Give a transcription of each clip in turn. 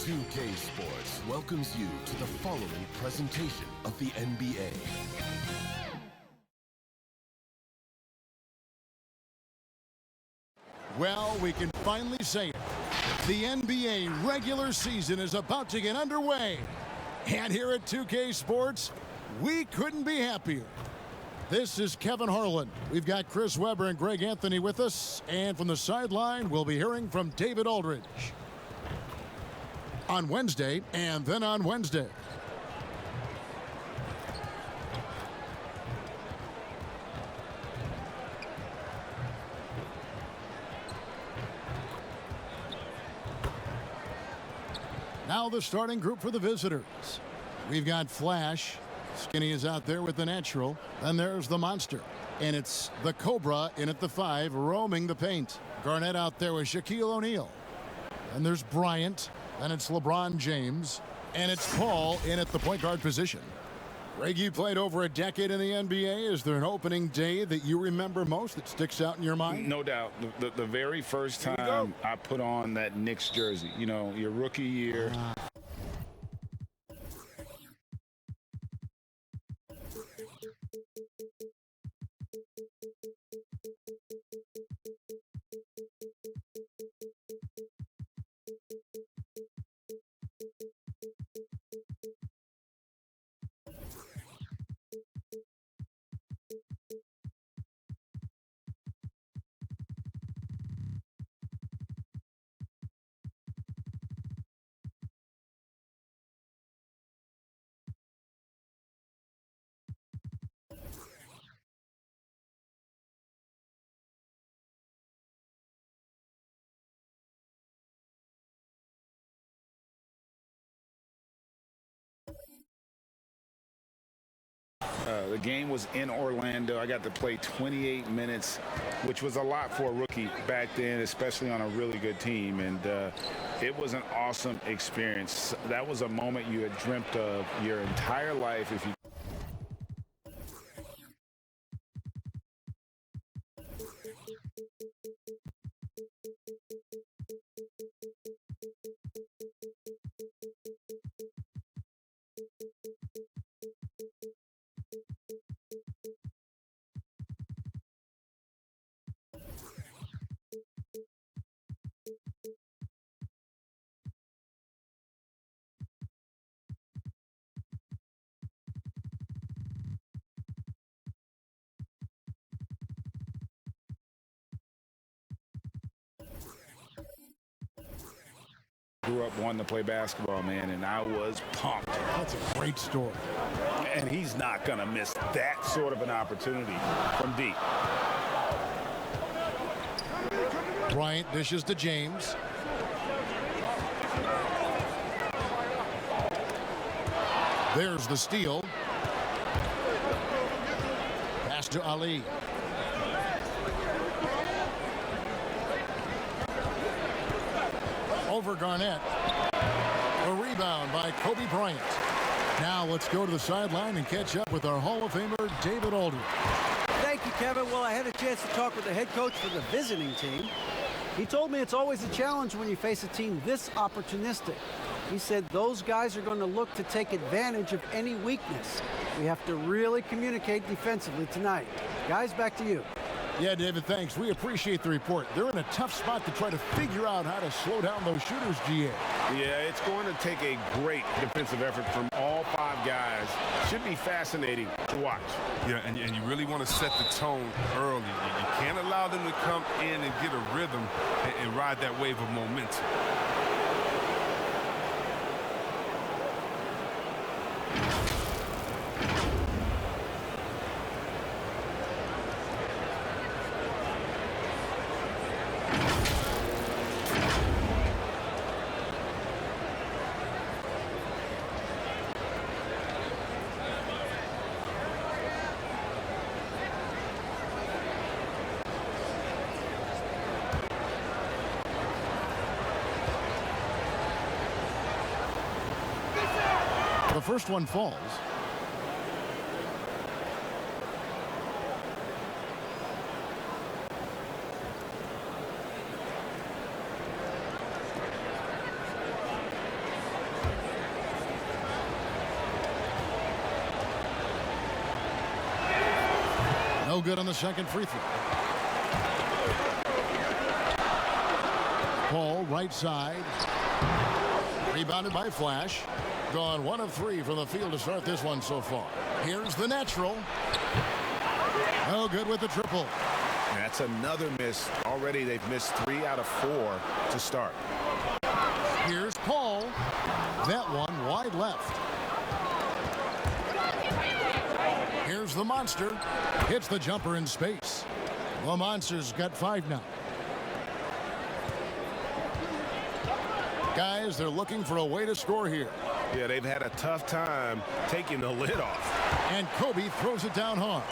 2K Sports welcomes you to the following presentation of the NBA. Well, we can finally say it. The NBA regular season is about to get underway. And here at 2K Sports, we couldn't be happier. This is Kevin Harlan. We've got Chris Webber and Greg Anthony with us. And from the sideline, we'll be hearing from David Aldridge. On Wednesday, and then on Wednesday. Now the starting group for the visitors. We've got Flash. Skinny is out there with the natural. Then there's the monster. And it's the Cobra in at the 5, roaming the paint. Garnett out there with Shaquille O'Neal. And there's Bryant. Then it's LeBron James. And it's Paul in at the point guard position. Greg, you played over a decade in the NBA. Is there an opening day that you remember most that sticks out in your mind? No doubt. The very first time I put on that Knicks jersey, you know, your rookie year. The game was in Orlando. I got to play 28 minutes, which was a lot for a rookie back then, especially on a really good team. And it was an awesome experience. That was a moment you had dreamt of your entire life. If you grew up wanting to play basketball, man, and I was pumped. That's a great story. And he's not going to miss that sort of an opportunity from deep. Bryant dishes to James. There's the steal. Pass to Ali. Over Garnett. A rebound by Kobe Bryant. Now let's go to the sideline and catch up with our Hall of Famer, David Aldridge. Thank you, Kevin. Well, I had a chance to talk with the head coach for the visiting team. He told me it's always a challenge when you face a team this opportunistic. He said those guys are going to look to take advantage of any weakness. We have to really communicate defensively tonight. Guys, back to you. Yeah, David, thanks. We appreciate the report. They're in a tough spot to try to figure out how to slow down those shooters, GA. Yeah, it's going to take a great defensive effort from all 5 guys. Should be fascinating to watch. Yeah, and you really want to set the tone early. You can't allow them to come in and get a rhythm and ride that wave of momentum. The first one falls. No good on the second free throw. Paul, right side. Rebounded by Flash. Gone 1 of 3 from the field to start this one so far. Here's the natural. No good with the triple. That's another miss. Already they've missed 3 out of 4 to start. Here's Paul. That one wide left. Here's the monster. Hits the jumper in space. The monster's got 5 now. Guys, they're looking for a way to score here. Yeah, they've had a tough time taking the lid off. And Kobe throws it down hard.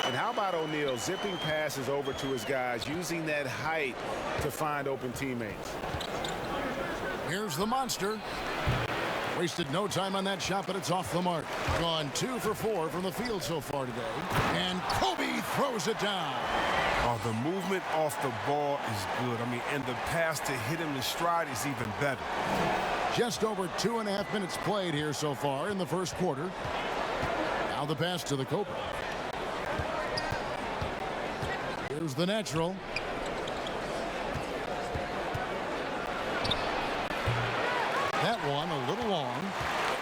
And how about O'Neal zipping passes over to his guys, using that height to find open teammates. Here's the monster. Wasted no time on that shot, but it's off the mark. Gone 2 for 4 from the field so far today. And Kobe throws it down. Oh, the movement off the ball is good. I mean, and the pass to hit him in stride is even better. Just over 2.5 minutes played here so far in the first quarter. Now the pass to the Cobra. Here's the natural. That one a little long.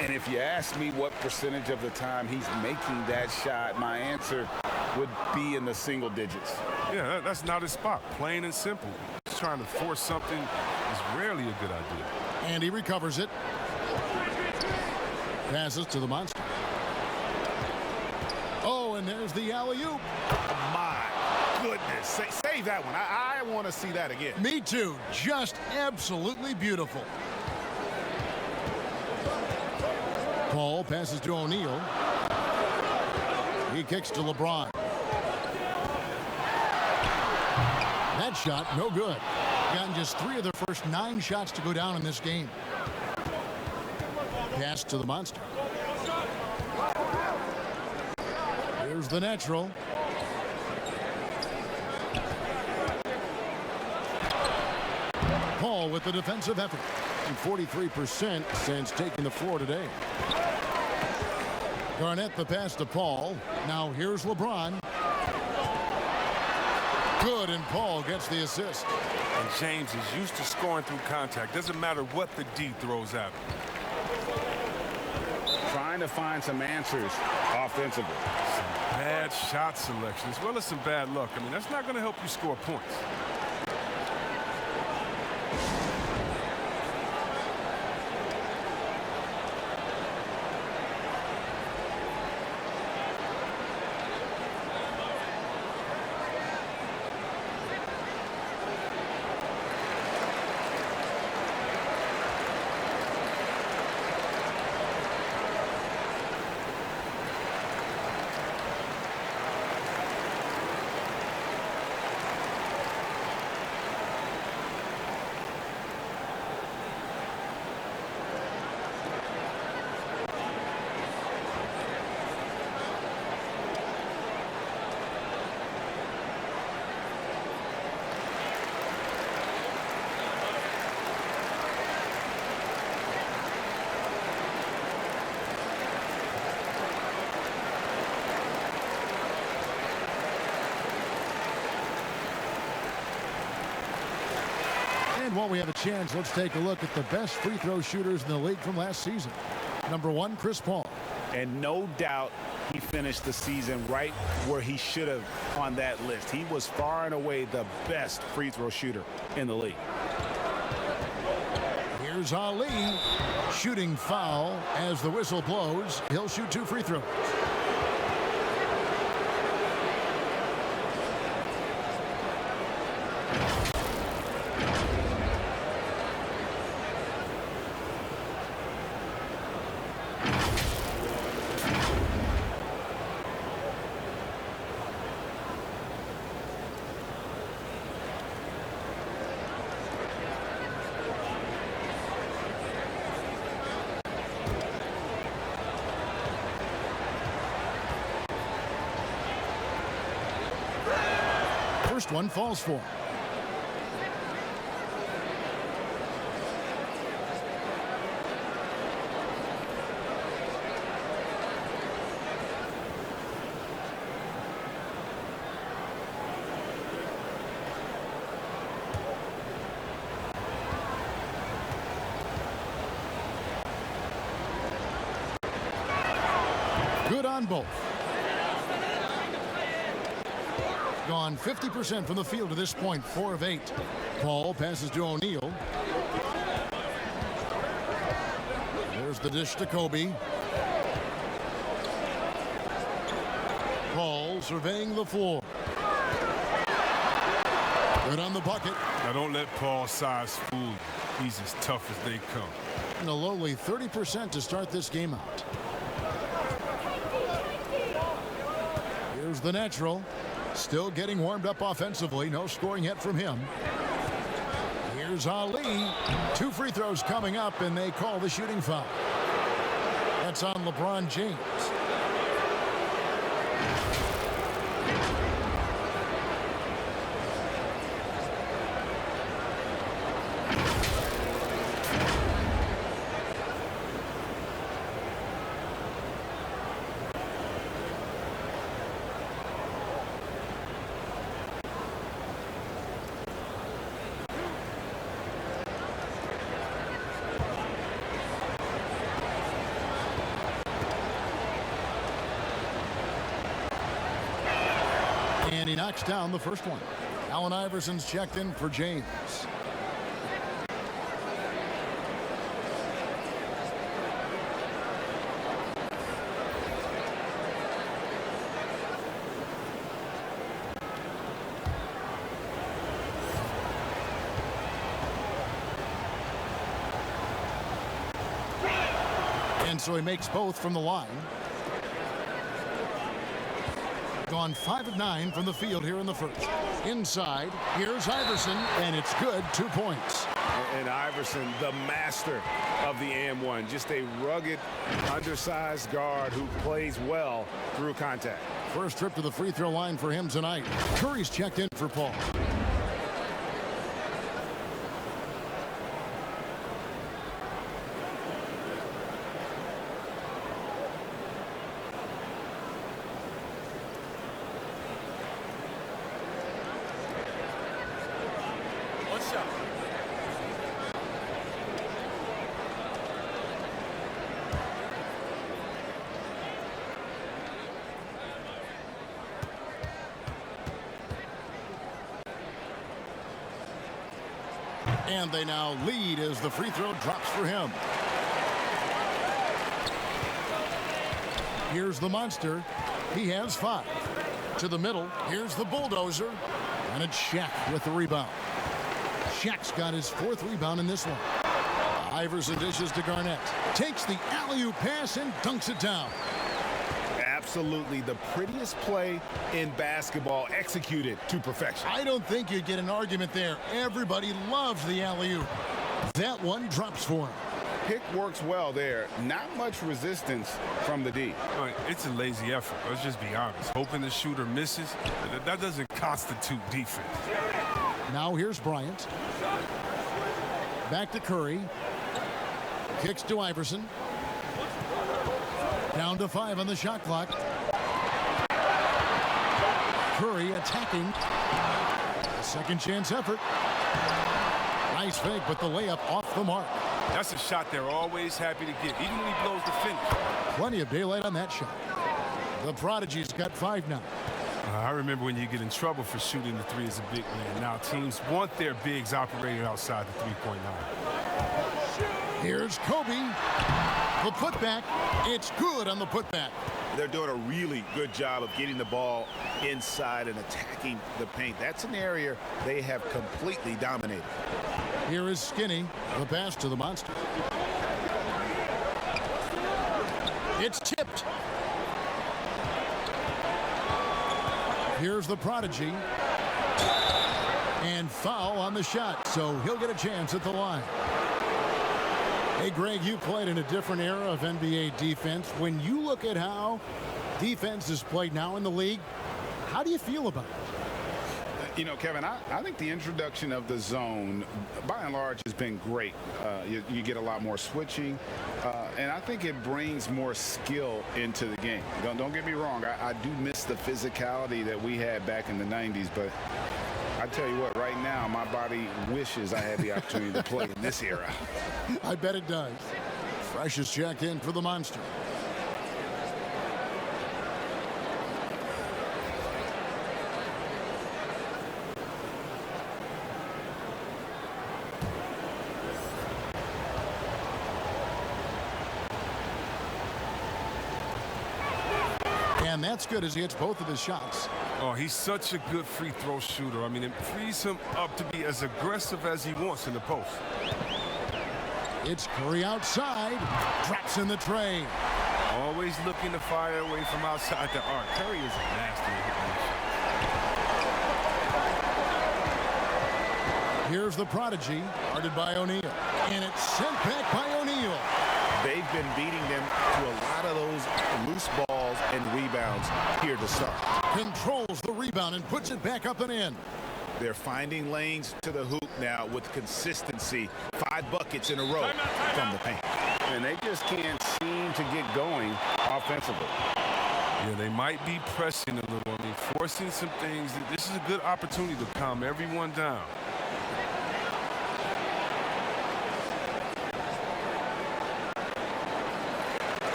And if you ask me what percentage of the time he's making that shot, my answer would be in the single digits. Yeah, that's not his spot. Plain and simple. Just trying to force something is rarely a good idea. And he recovers it. Passes to the monster. Oh, and there's the alley-oop. My goodness. Save that one. I want to see that again. Me too. Just absolutely beautiful. Paul passes to O'Neal. He kicks to LeBron. That shot, no good. Gotten just 3 of their first 9 shots to go down in this game. Pass to the monster. Here's the natural. Paul with the defensive effort. And 43% since taking the floor today. Garnett the pass to Paul. Now here's LeBron. Good, and Paul gets the assist. And James is used to scoring through contact. Doesn't matter what the D throws at him. Trying to find some answers offensively. Some bad shot selection as well as some bad luck. I mean, that's not going to help you score points. While we have a chance, let's take a look at the best free throw shooters in the league from last season. Number 1, Chris Paul. And no doubt he finished the season right where he should have on that list. He was far and away the best free throw shooter in the league. Here's Ali. Shooting foul as the whistle blows. He'll shoot 2 free throws. First one falls for him. Good on both. Gone 50% from the field to this point, 4 of 8. Paul passes to O'Neal. There's the dish to Kobe. Paul surveying the floor. Good on the bucket. Now don't let Paul's size fool you. He's as tough as they come. And a lowly 30% to start this game out. Here's the natural. Still getting warmed up offensively. No scoring yet from him. Here's Ali. 2 free throws coming up, and they call the shooting foul. That's on LeBron James. And he knocks down the first one. Allen Iverson's checked in for James. And so he makes both from the line. Gone 5 of 9 from the field here in the first. Inside, here's Iverson, and it's good. 2 points. And Iverson, the master of the and-one. Just a rugged, undersized guard who plays well through contact. First trip to the free throw line for him tonight. Curry's checked in for Paul. And they now lead as the free throw drops for him. Here's the monster. He has 5. To the middle. Here's the bulldozer. And it's Shaq with the rebound. Shaq's got his 4th rebound in this one. Iverson dishes to Garnett. Takes the alley-oop pass and dunks it down. Absolutely the prettiest play in basketball, executed to perfection. I don't think you'd get an argument there. Everybody loves the alley-oop. That one drops for him. Pick works well there. Not much resistance from the D. It's a lazy effort. Let's just be honest. Hoping the shooter misses, that doesn't constitute defense. Now here's Bryant. Back to Curry. Kicks to Iverson. Down to 5 on the shot clock. Curry attacking. Second chance effort. Nice fake, but the layup off the mark. That's a shot they're always happy to get, even when he blows the finish. Plenty of daylight on that shot. The Prodigy's got 5 now. I remember when you get in trouble for shooting the 3 as a big man. Now teams want their bigs operating outside the 3-point line. Here's Kobe. The putback. It's good on the putback. They're doing a really good job of getting the ball inside and attacking the paint. That's an area they have completely dominated. Here is Skinny. The pass to the monster. It's tipped. Here's the Prodigy. And foul on the shot, so he'll get a chance at the line. Hey, Greg, you played in a different era of NBA defense. When you look at how defense is played now in the league, how do you feel about it? You know, Kevin, I think the introduction of the zone, by and large, has been great. You get a lot more switching, and I think it brings more skill into the game. Don't get me wrong. I do miss the physicality that we had back in the 90s, but I tell you what, right now, my body wishes I had the opportunity to play in this era. I bet it does. Fresh is checked in for the monster. And that's good as he hits both of his shots. Oh, he's such a good free throw shooter. I mean, it frees him up to be as aggressive as he wants in the post. It's Curry outside. Drops in the tray. Always looking to fire away from outside the arc. Curry is nasty at hitting these shots. Here's the prodigy, guarded by O'Neal. And it's sent back by O'Neal. They've been beating them to a lot of those loose balls and rebounds here to start. Controls the rebound and puts it back up and in. They're finding lanes to the hoop now with consistency. 5 buckets in a row from the paint. And they just can't seem to get going offensively. Yeah, they might be pressing a little. I mean, forcing some things. This is a good opportunity to calm everyone down.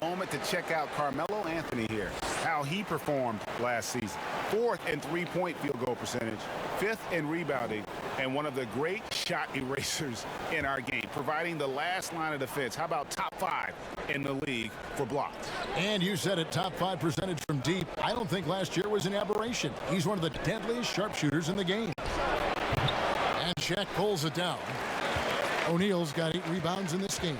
Moment to check out Carmelo Anthony here, how he performed last season. 4th in three-point field goal percentage, 5th in rebounding, and one of the great shot erasers in our game, providing the last line of defense. How about top 5 in the league for blocks? And you said it, top 5 percentage from deep. I don't think last year was an aberration. He's one of the deadliest sharpshooters in the game. And Shaq pulls it down. O'Neal's got 8 rebounds in this game.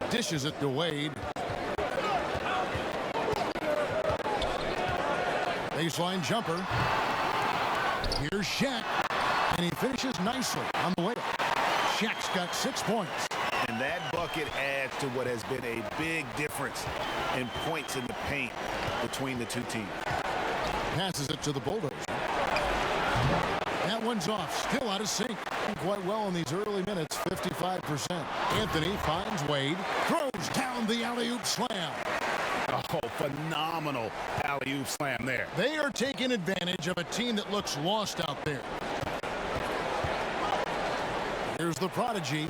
Dishes it to Wade. Baseline jumper. Here's Shaq. And he finishes nicely on the layup. Shaq's got 6 points. And that bucket adds to what has been a big difference in points in the paint between the two teams. Passes it to the Bulldozer. That one's off. Still out of sync. Quite well in these early minutes, 55%. Anthony finds Wade. Throws down the alley-oop slam. Oh, phenomenal alley-oop slam there. They are taking advantage of a team that looks lost out there. Here's the prodigy.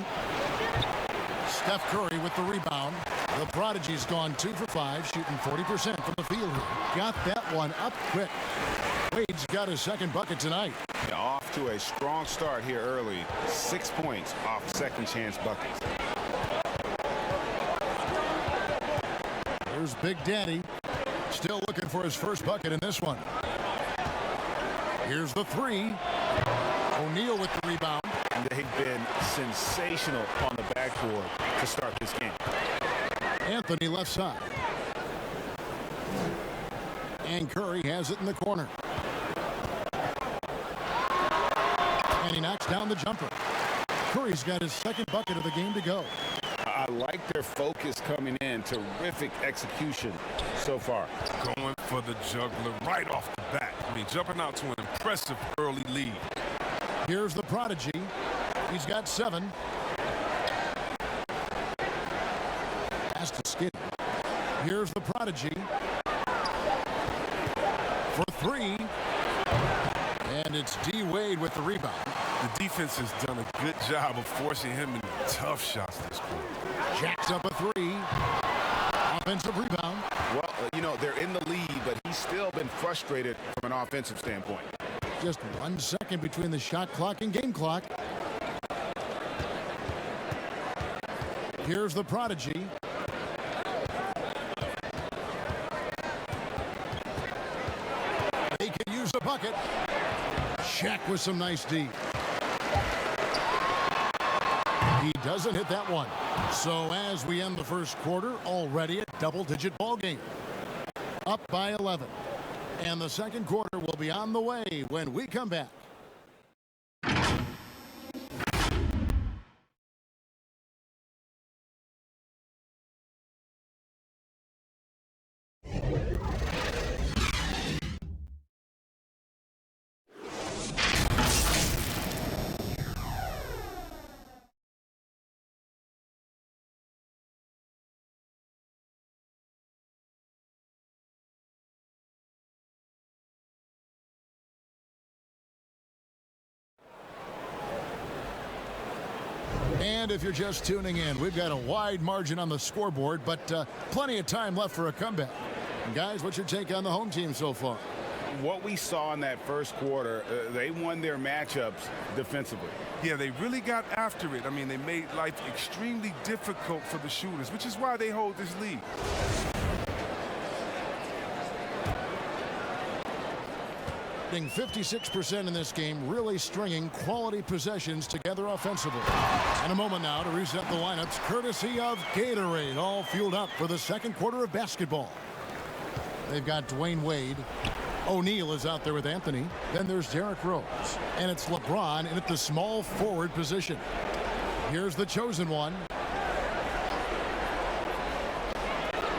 Steph Curry with the rebound. The prodigy's gone 2 for 5, shooting 40% from the field here. Got that one up quick. Wade's got his second bucket tonight. Off to a strong start here early. 6 points off second chance buckets. Here's Big Daddy. Still looking for his first bucket in this one. Here's the 3. O'Neal with the rebound. They've been sensational on the backboard to start this game. Anthony left side. And Curry has it in the corner. And he knocks down the jumper. Curry's got his second bucket of the game to go. I like their focus coming in. Terrific execution so far. Going for the juggler right off the bat. I mean, jumping out to an impressive early lead. Here's the prodigy. He's got 7. Pass to Skinny. Here's the prodigy. For 3. And it's D. Wade with the rebound. The defense has done a good job of forcing him into tough shots this quarter. Jacks up a 3. Offensive rebound. Well, you know, they're in the lead, but he's still been frustrated from an offensive standpoint. Just 1 second between the shot clock and game clock. Here's the prodigy. They can use a bucket. Shaq with some nice D. He doesn't hit that one. So as we end the first quarter, already a double-digit ball game. Up by 11. And the second quarter will be on the way when we come back. And if you're just tuning in, we've got a wide margin on the scoreboard, but plenty of time left for a comeback. And guys, what's your take on the home team so far? What we saw in that first quarter, they won their matchups defensively. Yeah, they really got after it. I mean, they made life extremely difficult for the shooters, which is why they hold this lead. 56% in this game, really stringing quality possessions together offensively. And a moment now to reset the lineups, courtesy of Gatorade, all fueled up for the second quarter of basketball. They've got Dwayne Wade. O'Neal is out there with Anthony. Then there's Derrick Rose. And it's LeBron in at the small forward position. Here's the chosen one.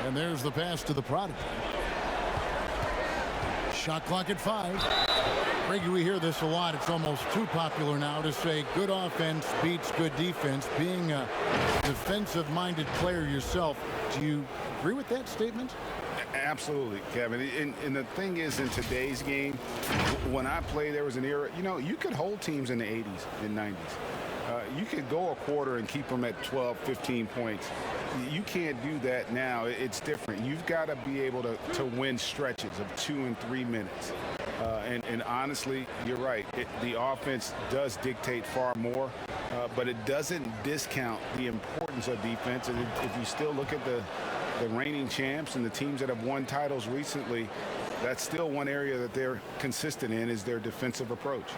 And there's the pass to the prodigy. Shot clock at 5. Greggy, we hear this a lot. It's almost too popular now to say good offense beats good defense. Being a defensive-minded player yourself, do you agree with that statement? Absolutely, Kevin. And the thing is, in today's game, when I played, there was an era, you could hold teams in the 80s and 90s. You could go a quarter and keep them at 12, 15 points. You can't do that now. It's different. You've got to be able to win stretches of 2 and 3 minutes. And honestly, you're right. The offense does dictate far more, but it doesn't discount the importance of defense. And if you still look at the reigning champs and the teams that have won titles recently, that's still one area that they're consistent in, is their defensive approach.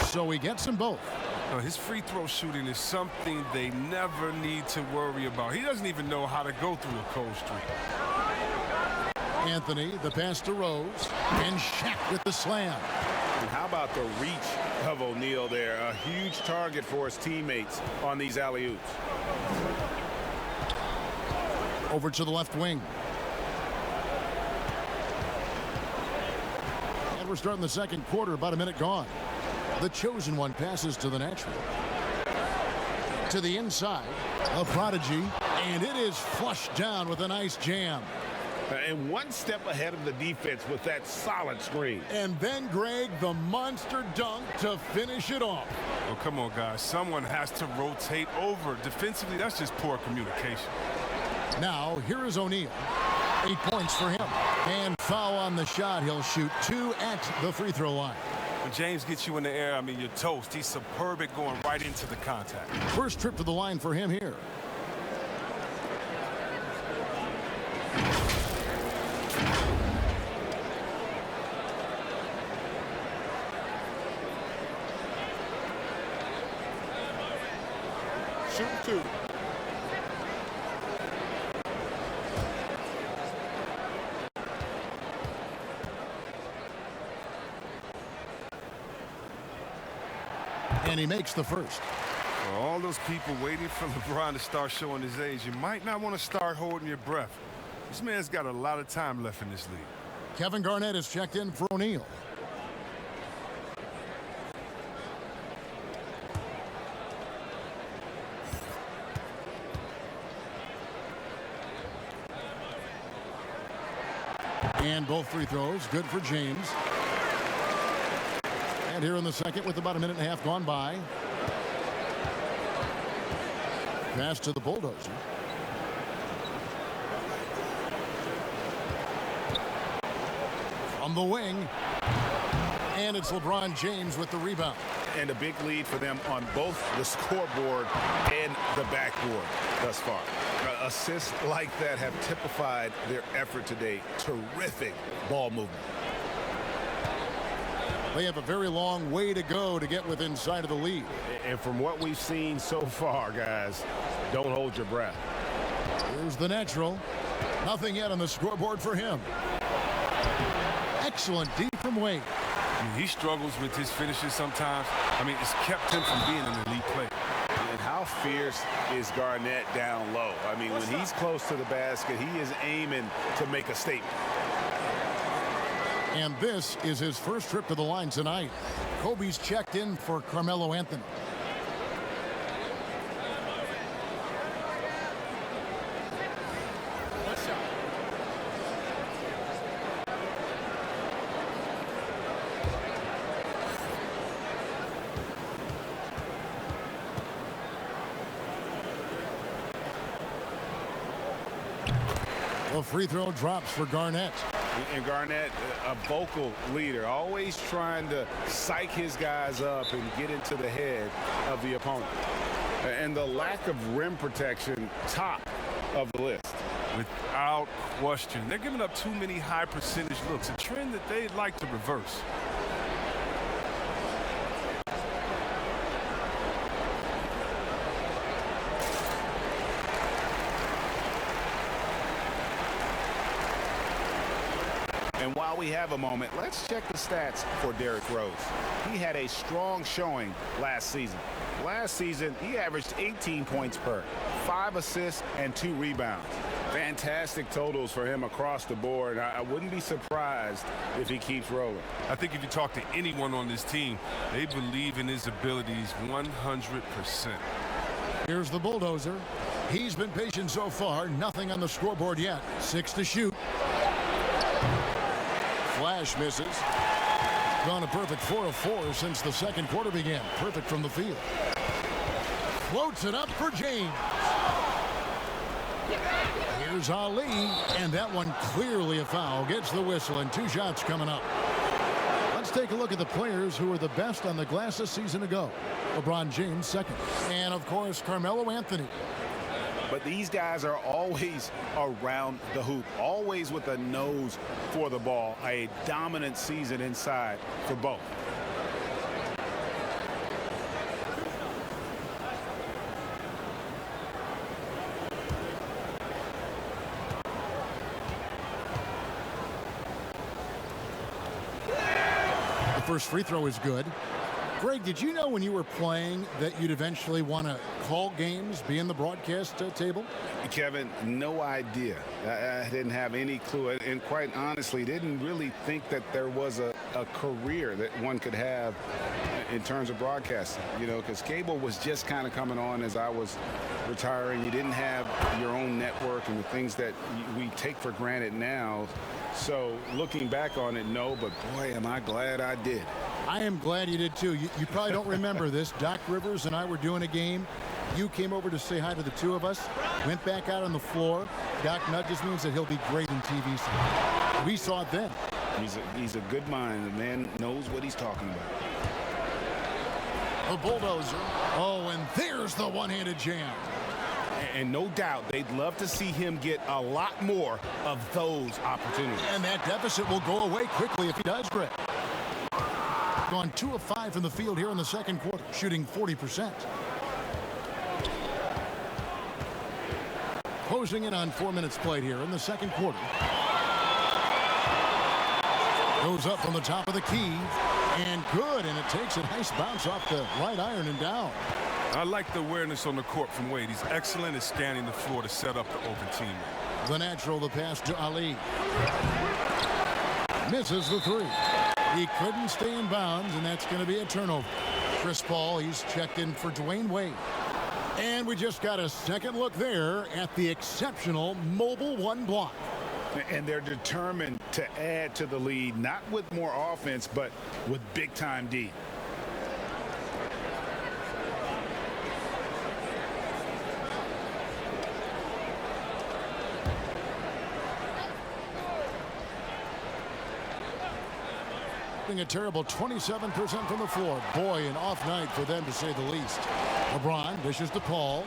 So he gets them both. His free throw shooting is something they never need to worry about. He doesn't even know how to go through a cold streak. Anthony, the pass to Rose, and Shaq with the slam. And how about the reach of O'Neal there? A huge target for his teammates on these alley-oops. Over to the left wing. And we're starting the second quarter, about a minute gone. The chosen one passes to the natural. To the inside, a prodigy, and it is flushed down with a nice jam. And one step ahead of the defense with that solid screen. And then, Greg, the monster dunk to finish it off. Oh, come on, guys. Someone has to rotate over. Defensively, that's just poor communication. Now, here is O'Neal. 8 points for him. And foul on the shot. He'll shoot 2 at the free throw line. When James gets you in the air, I mean, you're toast. He's superb at going right into the contact. First trip to the line for him here. Shoot 2. And he makes the first. For all those people waiting for LeBron to start showing his age, you might not want to start holding your breath. This man's got a lot of time left in this league. Kevin Garnett is checked in for O'Neal. And both free throws good for James. And here in the second with about a minute and a half gone by. Pass to the bulldozer. From the wing. And it's LeBron James with the rebound. And a big lead for them on both the scoreboard and the backboard thus far. Assists like that have typified their effort today. Terrific ball movement. They have a very long way to go to get within sight of the lead. And from what we've seen so far, guys, don't hold your breath. Here's the natural. Nothing yet on the scoreboard for him. Excellent deep from Wade. I mean, he struggles with his finishes sometimes. I mean, it's kept him from being an elite player. And how fierce is Garnett down low? I mean, when he's close to the basket, he is aiming to make a statement. And this is his first trip to the line tonight. Kobe's checked in for Carmelo Anthony. The free throw drops for Garnett. And Garnett, a vocal leader, always trying to psych his guys up and get into the head of the opponent. And the lack of rim protection, top of the list. Without question. They're giving up too many high percentage looks, a trend that they'd like to reverse. And while we have a moment, let's check the stats for Derrick Rose. He had a strong showing last season. Last season, he averaged 18 points per, 5 assists, and 2 rebounds. Fantastic totals for him across the board. I wouldn't be surprised if he keeps rolling. I think if you talk to anyone on this team, they believe in his abilities 100%. Here's the bulldozer. He's been patient so far. Nothing on the scoreboard yet. 6 to shoot. Flash misses. Gone a perfect 4 of 4 since the second quarter began. Perfect from the field. Floats it up for James. Here's Ali, and that one clearly a foul. Gets the whistle, and 2 shots coming up. Let's take a look at the players who were the best on the glass a season ago. LeBron James second. And, of course, Carmelo Anthony. But these guys are always around the hoop, always with a nose for the ball. A dominant season inside for both. The first free throw is good. Greg, did you know when you were playing that you'd eventually want to call games, be in the broadcast table? Kevin, no idea. I didn't have any clue. And quite honestly, didn't really think that there was a career that one could have in terms of broadcasting. You know, because cable was just kind of coming on as I was retiring. You didn't have your own network and the things that we take for granted now. So looking back on it, no, but boy, am I glad I did. I am glad you did too. You probably don't remember this. Doc Rivers and I were doing a game. You came over to say hi to the two of us. Went back out on the floor. Doc nudges me and said he'll be great in TV. We saw it then. He's a good mind. The man knows what he's talking about. The bulldozer. Oh, and there's the one-handed jam. And no doubt they'd love to see him get a lot more of those opportunities. And that deficit will go away quickly if he does, Greg. Gone 2 of 5 from the field here in the second quarter, shooting 40%. Closing in on 4 minutes played here in the second quarter. Goes up from the top of the key, and good, and it takes a nice bounce off the right iron and down. I like the awareness on the court from Wade. He's excellent at scanning the floor to set up the open teammate. The natural, the pass to Ali. Misses the 3. He couldn't stay in bounds, and that's going to be a turnover. Chris Paul, he's checked in for Dwayne Wade. And we just got a second look there at the exceptional mobile 1 block. And they're determined to add to the lead, not with more offense, but with big-time D. A terrible 27% from the floor. Boy, an off night for them to say the least. LeBron dishes to Paul.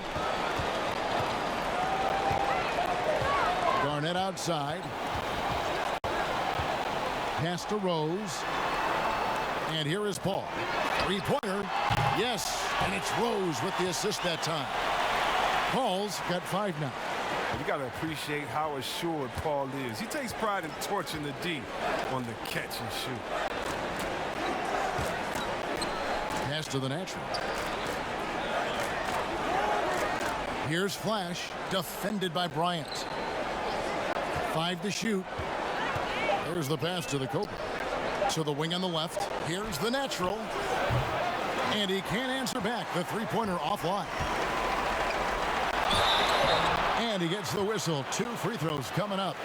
Garnett outside. Pass to Rose. And here is Paul. 3-pointer. Yes, and it's Rose with the assist that time. Paul's got 5 now. You got to appreciate how assured Paul is. He takes pride in torching the D on the catch and shoot. Pass to the natural. Here's Flash, defended by Bryant. 5 to shoot. There's the pass to the Cobra. To the wing on the left. Here's the natural. And he can't answer back. The 3-pointer offline. And he gets the whistle. 2 free throws coming up.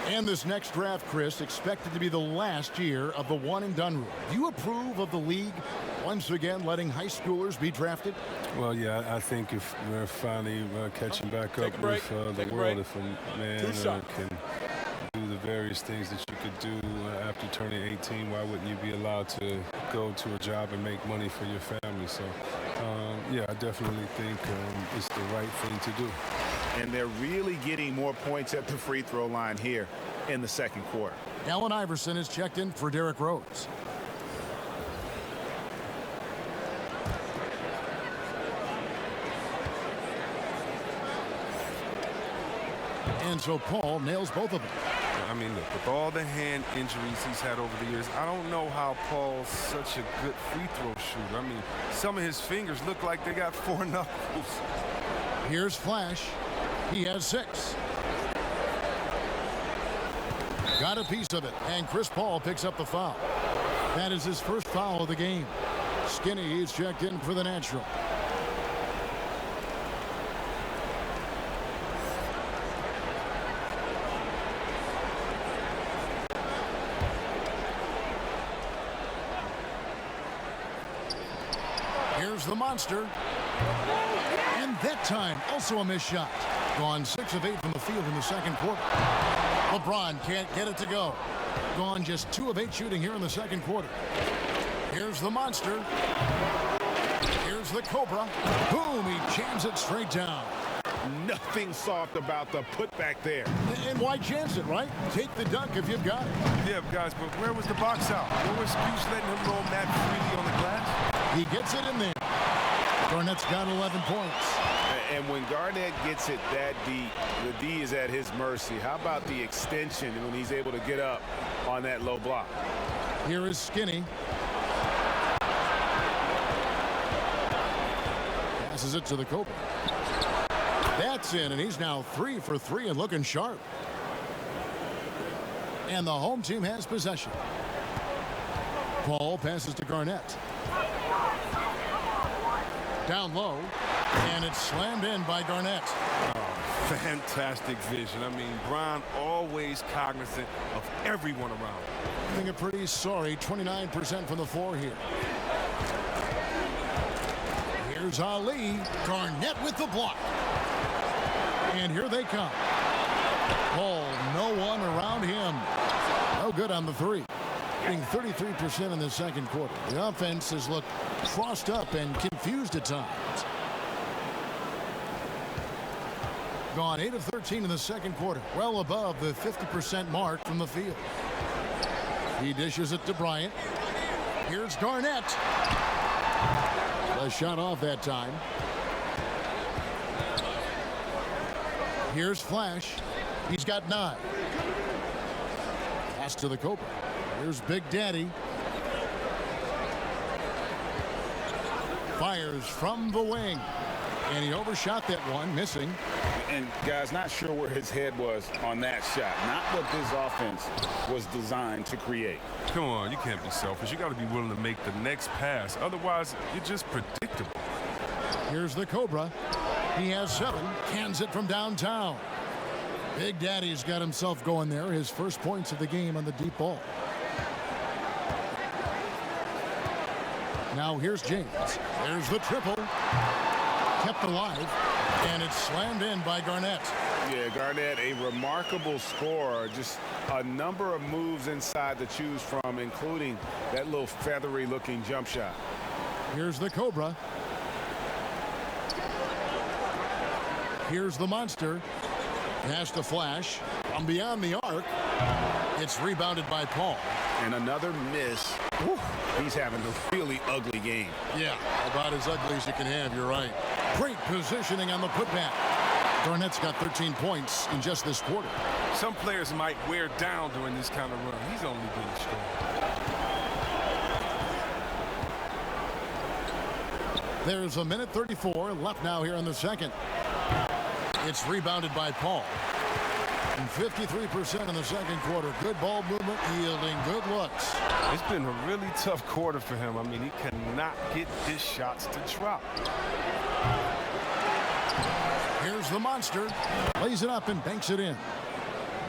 And this next draft, Chris, expected to be the last year of the one-and-done rule. Do you approve of the league once again letting high schoolers be drafted? Well, yeah, I think if we're finally catching back up with the world, if a man can do the various things that you could do after turning 18, why wouldn't you be allowed to go to a job and make money for your family? So, yeah, I definitely think it's the right thing to do. And they're really getting more points at the free throw line here in the second quarter. Allen Iverson is checked in for Derrick Rose. And so Paul nails both of them. I mean, look, with all the hand injuries he's had over the years, I don't know how Paul's such a good free throw shooter. I mean, some of his fingers look like they got 4 knuckles. Here's Flash. He has 6. Got a piece of it, and Chris Paul picks up the foul. That is his first foul of the game. Skinny is checked in for the natural. Here's the monster. And that time, also a missed shot. Gone 6 of 8 from the field in the second quarter. LeBron can't get it to go. Gone just 2 of 8 shooting here in the second quarter. Here's the monster. Here's the Cobra. Boom, he jams it straight down. Nothing soft about the putback there. And why chance it, right? Take the dunk if you've got it. Yeah, guys, but where was the box out? No excuse letting him roll that freely on the glass. He gets it in there. Garnett's got 11 points. And when Garnett gets it that deep, the D is at his mercy. How about the extension when he's able to get up on that low block? Here is Skinny. Passes it to the Cobra. That's in, and he's now 3 for 3 and looking sharp. And the home team has possession. Paul passes to Garnett. Down low, and it's slammed in by Garnett. Oh, fantastic vision. I mean, Bryant always cognizant of everyone around. I think a pretty sorry 29% from the floor here. Here's Ali. Garnett with the block. And here they come. Paul, no one around him. No good on the 3. Being 33% in the second quarter. The offense has looked crossed up and confused at times. Gone 8 of 13 in the second quarter. Well above the 50% mark from the field. He dishes it to Bryant. Here's Garnett. A shot off that time. Here's Flash. He's got 9. Pass to the Cobra. Here's Big Daddy. Fires from the wing. And he overshot that one, missing. And, guys, not sure where his head was on that shot. Not what this offense was designed to create. Come on, you can't be selfish. You got to be willing to make the next pass. Otherwise, you're just predictable. Here's the Cobra. He has 7. Cans it from downtown. Big Daddy's got himself going there. His first points of the game on the deep ball. Now here's James. There's the triple. Kept alive. And it's slammed in by Garnett. Yeah, Garnett, a remarkable scorer. Just a number of moves inside to choose from, including that little feathery-looking jump shot. Here's the Cobra. Here's the monster. Pass to Flash. From beyond the arc. It's rebounded by Paul. And another miss. Whew, he's having a really ugly game. Yeah, about as ugly as you can have, you're right. Great positioning on the putback. Garnett's got 13 points in just this quarter. Some players might wear down during this kind of run. He's only been strong. There's a minute 34 left now here in the second. It's rebounded by Paul. And 53% in the second quarter. Good ball movement, yielding good looks. It's been a really tough quarter for him. I mean, he cannot get his shots to drop. Here's the monster. Lays it up and banks it in.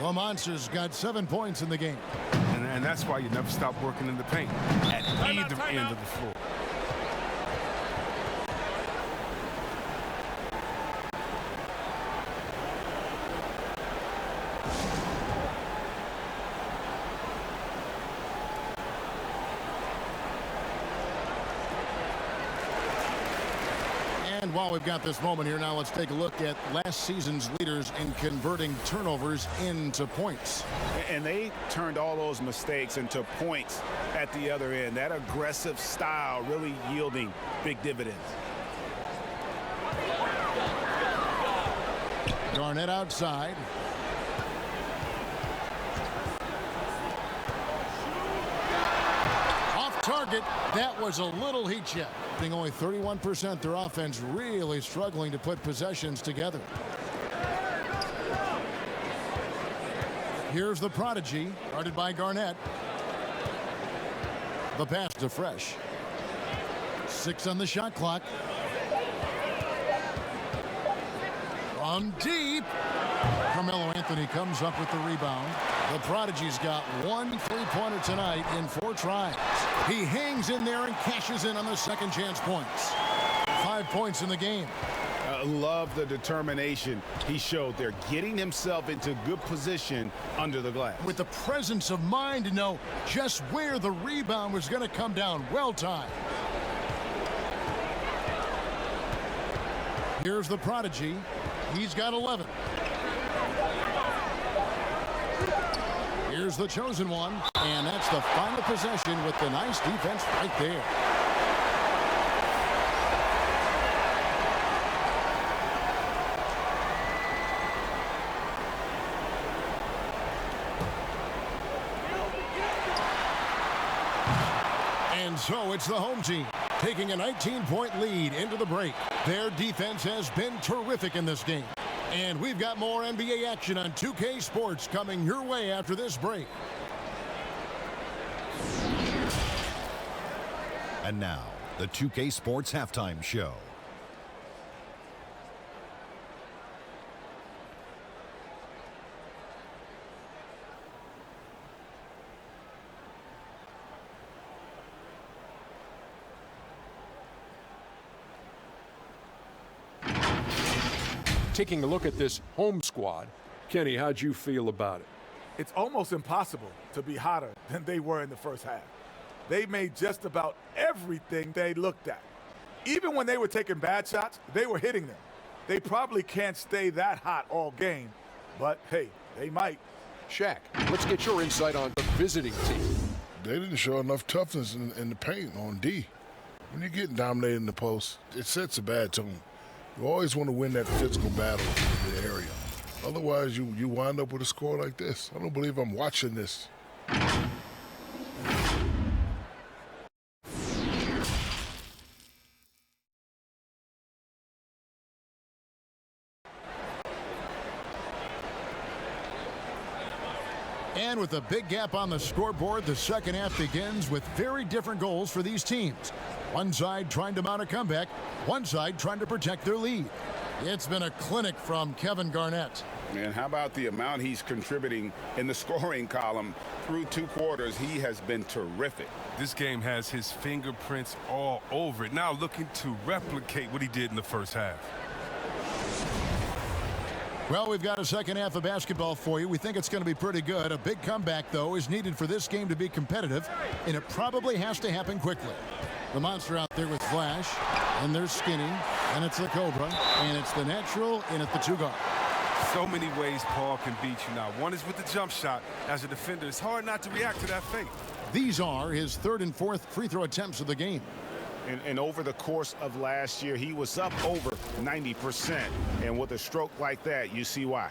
The Monsters got 7 points in the game. And that's why you never stop working in the paint at either end of the floor. And while we've got this moment here, now let's take a look at last season's leaders in converting turnovers into points. And they turned all those mistakes into points at the other end. That aggressive style really yielding big dividends. Garnett outside. Off target. That was a little heat check. Being only 31%, their offense really struggling to put possessions together. Here's the prodigy, guarded by Garnett. The pass to Fresh. 6 on the shot clock. From deep. Carmelo Anthony comes up with the rebound. The prodigy's got 1 3-pointer tonight in 4 tries. He hangs in there and cashes in on the second chance points. 5 points in the game. Love the determination he showed there, getting himself into good position under the glass. With the presence of mind to know just where the rebound was going to come down. Well timed. Here's the prodigy. He's got 11. Here's the chosen one, and that's the final possession with the nice defense right there. And so it's the home team taking a 19-point lead into the break. Their defense has been terrific in this game. And we've got more NBA action on 2K Sports coming your way after this break. And now, the 2K Sports Halftime Show. Taking a look at this home squad, Kenny, how'd you feel about it? It's almost impossible to be hotter than they were in the first half. They made just about everything they looked at. Even when they were taking bad shots, they were hitting them. They probably can't stay that hot all game, but hey, they might. Shaq, let's get your insight on the visiting team. They didn't show enough toughness in the paint on D. When you're getting dominated in the post, it sets a bad tone. You always want to win that physical battle in the area. Otherwise, you wind up with a score like this. I don't believe I'm watching this. And with a big gap on the scoreboard, the second half begins with very different goals for these teams. One side trying to mount a comeback, one side trying to protect their lead. It's been a clinic from Kevin Garnett. And how about the amount he's contributing in the scoring column through 2 quarters? He has been terrific. This game has his fingerprints all over it. Now looking to replicate what he did in the first half. Well, we've got a second half of basketball for you. We think it's going to be pretty good. A big comeback, though, is needed for this game to be competitive, and it probably has to happen quickly. The monster out there with Flash, and there's Skinny, and it's the Cobra, and it's the Natural, and it's the 2-guard. So many ways Paul can beat you now. One is with the jump shot. As a defender, it's hard not to react to that fake. These are his 3rd and 4th free throw attempts of the game. And over the course of last year, he was up over 90%. And with a stroke like that, you see why.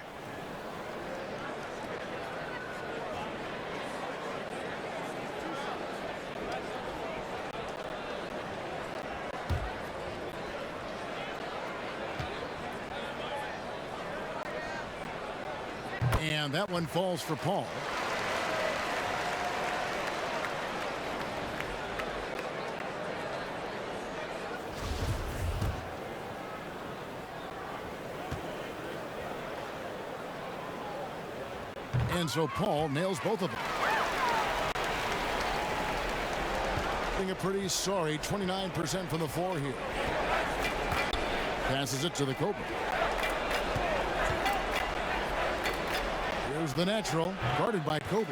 And that one falls for Paul. And so Paul nails both of them. Being a pretty sorry 29% from the floor here. Passes it to the Cobra. Here's the natural, guarded by Kobe.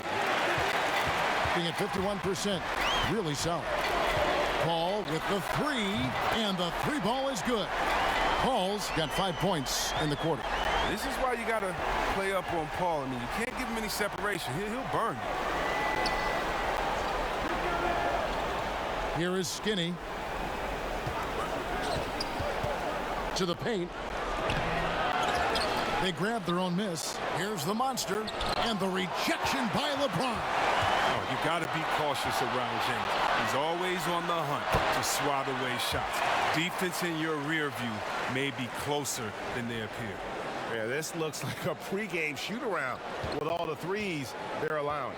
Being at 51%, really solid. Paul with the three, and the three ball is good. Paul's got 5 points in the quarter. This is why you got to play up on Paul. I mean, you can't give him any separation. He'll burn you. Here is Skinny. To the paint. They grab their own miss. Here's the monster, and the rejection by LeBron. Oh, you got to be cautious around James. He's always on the hunt to swat away shots. Defense in your rear view may be closer than they appear. Yeah, this looks like a pregame shoot-around with all the threes they're allowing.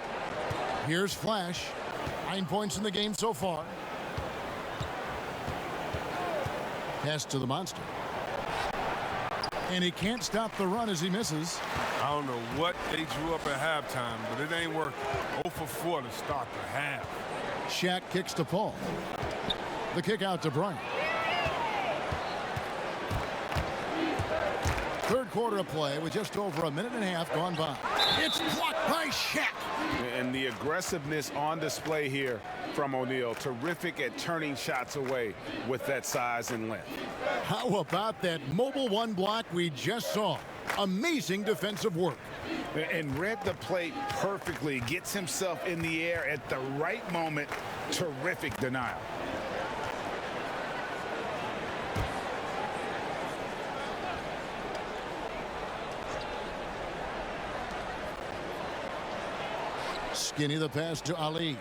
Here's Flash. 9 points in the game so far. Pass to the monster. And he can't stop the run as he misses. I don't know what they drew up at halftime, but it ain't working. 0 for 4 to start the half. Shaq kicks to Paul. The kick out to Bryant. Third quarter of play with just over a minute and a half gone by. It's blocked by Shaq. And the aggressiveness on display here from O'Neal. Terrific at turning shots away with that size and length. How about that mobile one block we just saw? Amazing defensive work. And read the play perfectly. Gets himself in the air at the right moment. Terrific denial. Skinny the pass to Ali.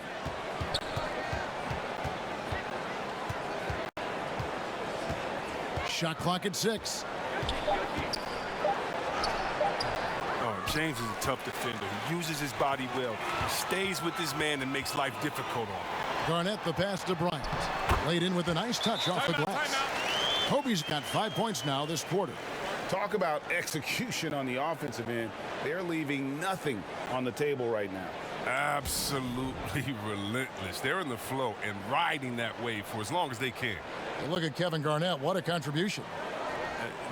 Shot clock at 6. Oh, James is a tough defender. He uses his body well. He stays with his man and makes life difficult on him. Garnett the pass to Bryant. Laid in with a nice touch off the glass. Kobe's got 5 points now this quarter. Talk about execution on the offensive end. They're leaving nothing on the table right now. Absolutely relentless. They're in the flow and riding that wave for as long as they can. And look at Kevin Garnett. What a contribution.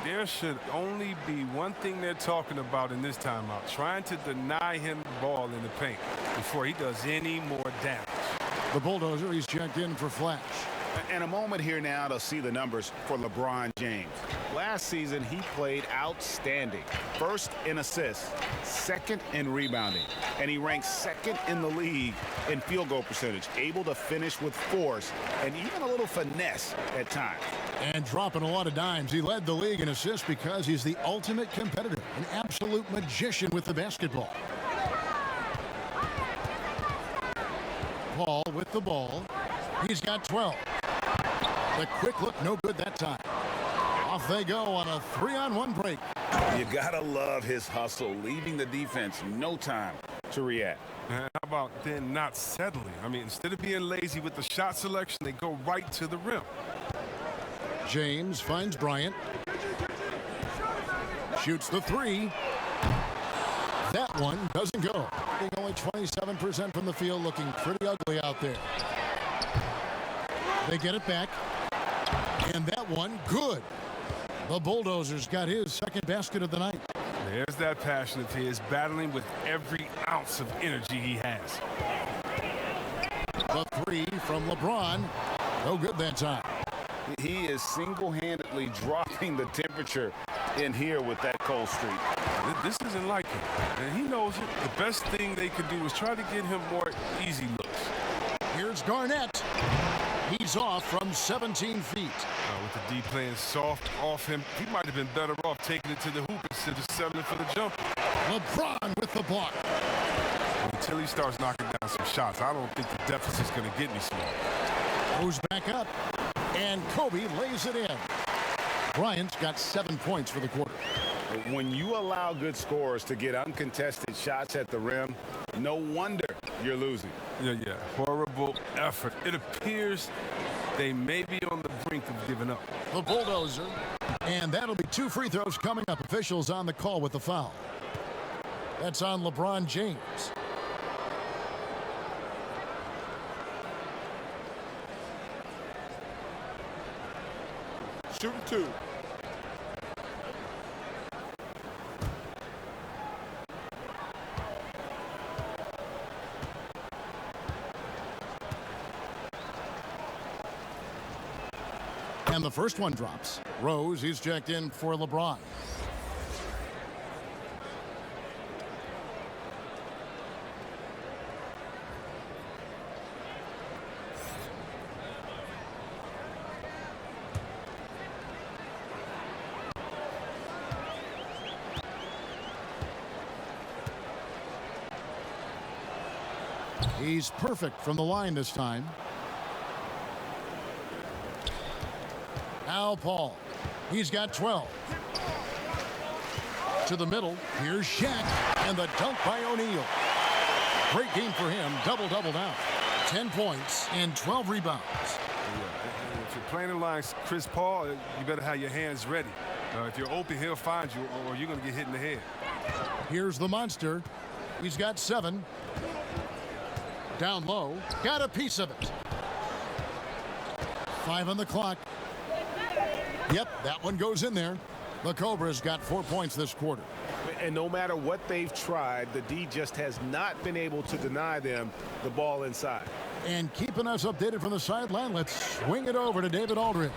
There should only be one thing they're talking about in this timeout, trying to deny him the ball in the paint before he does any more damage. The bulldozer, he's checked in for Flash. And a moment here now to see the numbers for LeBron James. Last season, he played outstanding. First in assists, second in rebounding, and he ranks second in the league in field goal percentage, able to finish with force and even a little finesse at times. And dropping a lot of dimes. He led the league in assists because he's the ultimate competitor, an absolute magician with the basketball. Paul with the ball. He's got 12. The quick look, no good that time. Off they go on a 3-on-1 break. You gotta love his hustle, leaving the defense no time to react. How about then not settling? I mean, instead of being lazy with the shot selection, they go right to the rim. James finds Bryant. Shoots the 3. That one doesn't go. Being only 27% from the field, looking pretty ugly out there. They get it back. And that one, good. The Bulldozers got his second basket of the night. There's that passion of his, battling with every ounce of energy he has. The 3 from LeBron. No good that time. He is single-handedly dropping the temperature in here with that cold streak. This isn't like him, and he knows it. The best thing they could do is try to get him more easy looks. Here's Garnett. He's off from 17 feet. With the D playing soft off him, he might have been better off taking it to the hoop instead of settling for the jump. LeBron with the block. Until he starts knocking down some shots, I don't think the deficit's going to get any smaller. Goes back up, and Kobe lays it in. Bryant's got 7 points for the quarter. When you allow good scorers to get uncontested shots at the rim, no wonder you're losing. Yeah, horrible effort. It appears they may be on the brink of giving up. The Bulldozer, and that'll be 2 free throws coming up. Officials on the call with the foul. That's on LeBron James. Shooting 2. And the first one drops. Rose, he's checked in for LeBron. He's perfect from the line this time. Now Paul. He's got 12. To the middle. Here's Shaq. And the dunk by O'Neal. Great game for him. Double-double now. 10 points and 12 rebounds. Yeah, if you're playing in line Chris Paul, you better have your hands ready. If you're open, he'll find you, or you're going to get hit in the head. Here's the monster. He's got 7. Down low. Got a piece of it. 5 on the clock. Yep, that one goes in there. The Cobras got 4 points this quarter. And no matter what they've tried, the D just has not been able to deny them the ball inside. And keeping us updated from the sideline, let's swing it over to David Aldridge.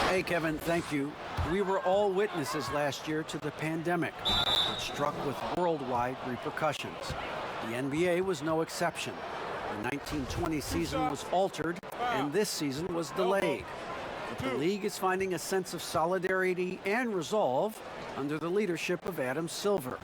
Hey, Kevin, thank you. We were all witnesses last year to the pandemic, which struck with worldwide repercussions. The NBA was no exception. The 1920 season was altered, and this season was delayed. But the league is finding a sense of solidarity and resolve under the leadership of Adam Silver.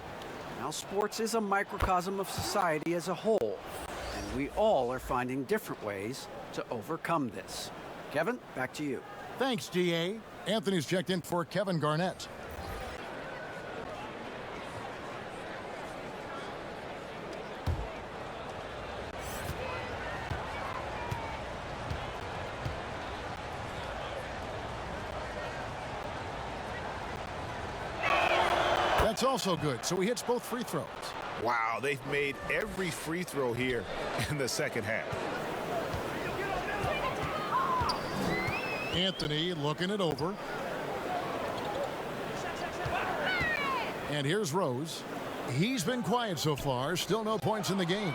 Now, sports is a microcosm of society as a whole, and we all are finding different ways to overcome this. Kevin, back to you. Thanks, DA. Anthony's checked in for Kevin Garnett. That's also good, so he hits both free throws. Wow, they've made every free throw here in the second half. Anthony looking it over. And here's Rose. He's been quiet so far. Still no points in the game.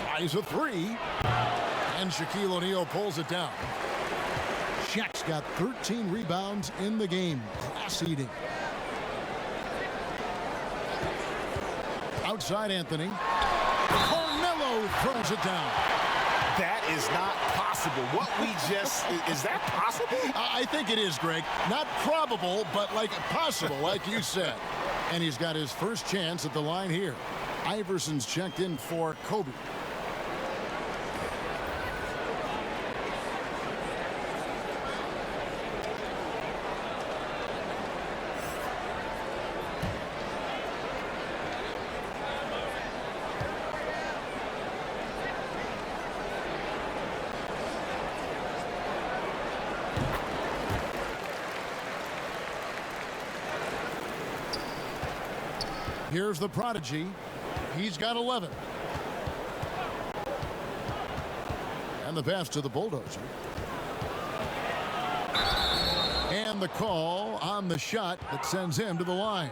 Tries a 3. And Shaquille O'Neal pulls it down. Shaq's got 13 rebounds in the game. Class eating. Outside Anthony. Carmelo throws it down. That is not possible. What we just, is that possible? I think it is, Greg. Not probable, but like possible, like you said. And he's got his first chance at the line here. Iverson's checked in for Kobe. Here's the prodigy. He's got 11. And the pass to the bulldozer. And the call on the shot that sends him to the line.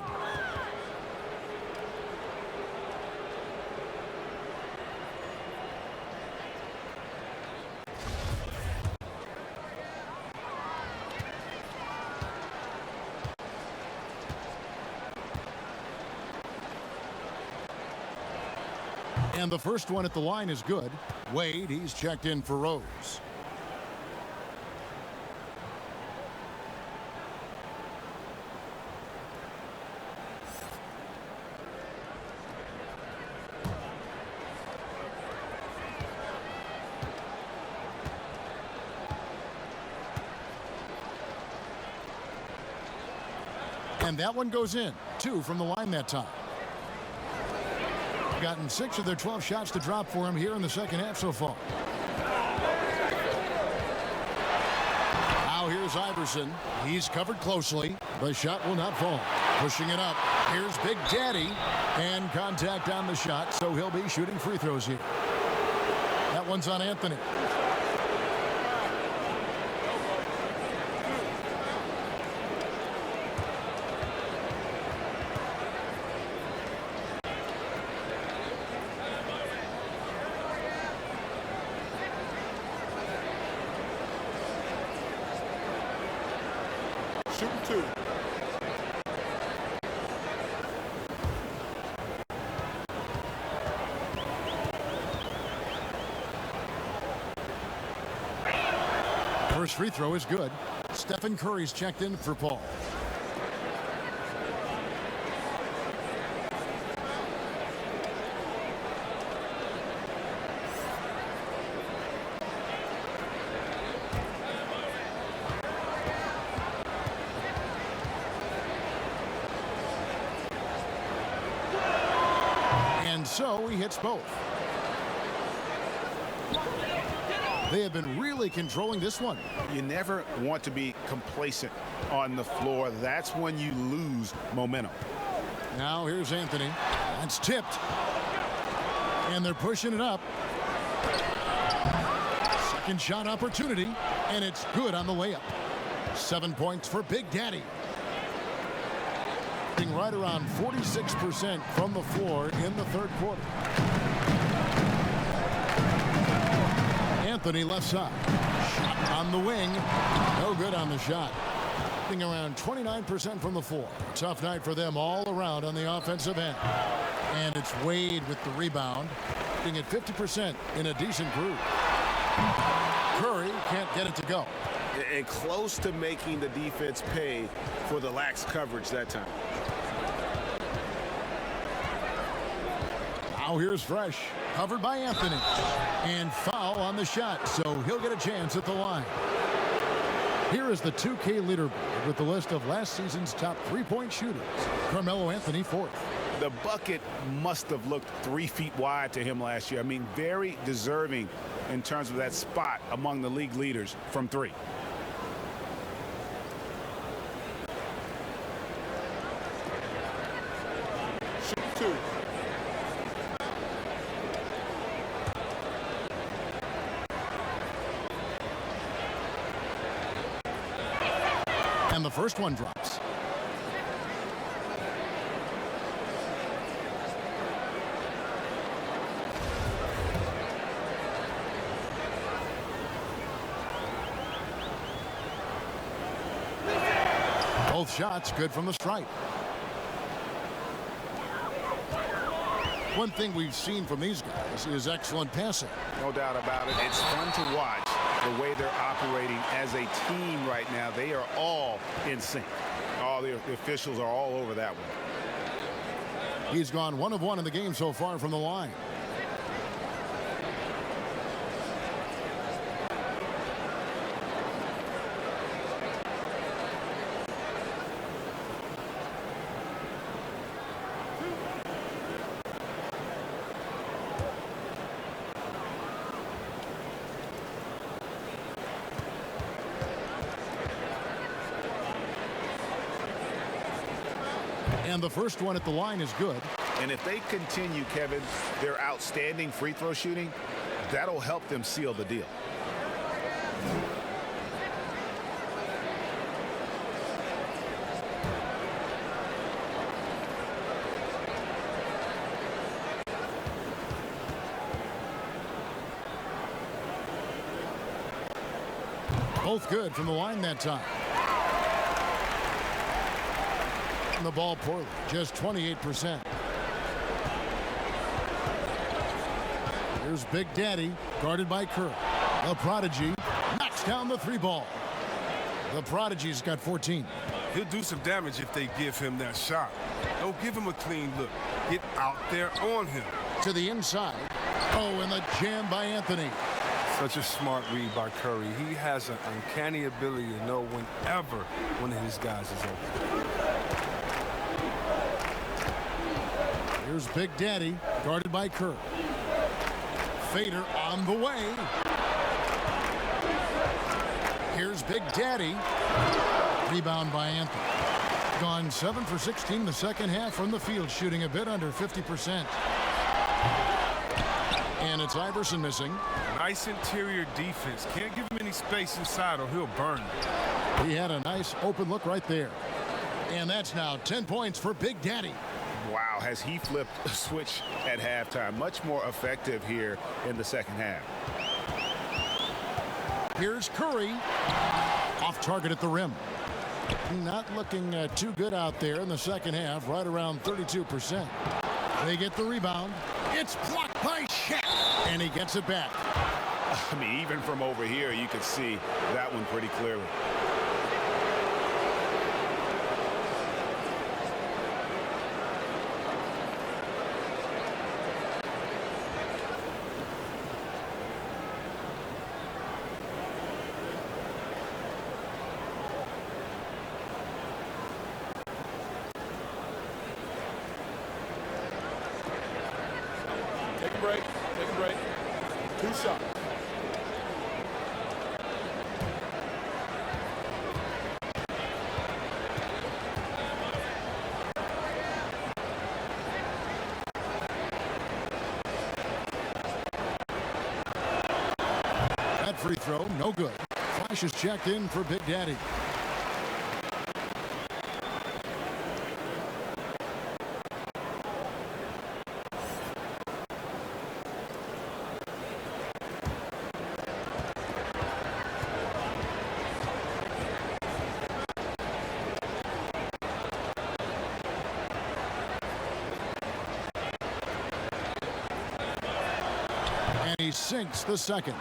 And the first one at the line is good. Wade, he's checked in for Rose. And that one goes in. 2 from the line that time. Gotten 6 of their 12 shots to drop for him here in the second half so far. Now here's Iverson. He's covered closely. The shot will not fall. Pushing it up. Here's Big Daddy. And contact on the shot, so he'll be shooting free throws here. That one's on Anthony. Shooting two. First free throw is good. Stephen Curry's checked in for Paul. And so he hits both. They have been really controlling this one. You never want to be complacent on the floor. That's when you lose momentum. Now here's Anthony. That's tipped. And they're pushing it up. Second shot opportunity. And it's good on the layup. 7 points for Big Daddy. Right around 46% from the floor in the third quarter. Anthony left side. Shot on the wing. No good on the shot. Around 29% from the floor. Tough night for them all around on the offensive end. And it's Wade with the rebound. Being at 50% in a decent group. Curry can't get it to go. And close to making the defense pay for the lax coverage that time. Now here's Fresh. Covered by Anthony. And foul on the shot, so he'll get a chance at the line. Here is the 2K leaderboard with the list of last season's top three-point shooters. Carmelo Anthony fourth. The bucket must have looked 3 feet wide to him last year. I mean, very deserving in terms of that spot among the league leaders from three. Shoot two. And the first one drops. Both shots good from the stripe. One thing we've seen from these guys is excellent passing. No doubt about it. It's fun to watch the way they're operating as a team right now. They are all in sync. All the officials are all over that one. He's gone 1 of 1 in the game so far from the line. And the first one at the line is good. And if they continue, Kevin, their outstanding free throw shooting, that'll help them seal the deal. Both good from the line that time. The ball poorly, just 28%. Here's Big Daddy, guarded by Curry. The Prodigy knocks down the 3 ball. The Prodigy's got 14. He'll do some damage if they give him that shot. Don't give him a clean look. Get out there on him. To the inside. Oh, and the jam by Anthony. Such a smart read by Curry. He has an uncanny ability to know whenever one of his guys is open. Here's Big Daddy, guarded by Curry. Fader on the way. Here's Here's Big Daddy. Rebound by Anthony. Gone 7 for 16 in the second half from the field, shooting a bit under 50%. And it's Iverson missing. Nice interior defense. Can't give him any space inside or he'll burn. He had a nice open look right there. And that's now 10 points for Big Daddy. Wow, has he flipped a switch at halftime. Much more effective here in the second half. Here's Curry. Off target at the rim. Not looking too good out there in the second half, right around 32%. They get the rebound. It's blocked by Shaq. And he gets it back. I mean, even from over here, you could see that one pretty clearly. Take a break. Take a break. 2 shots. That free throw, no good. Flash is checked in for Big Daddy. And he sinks the second.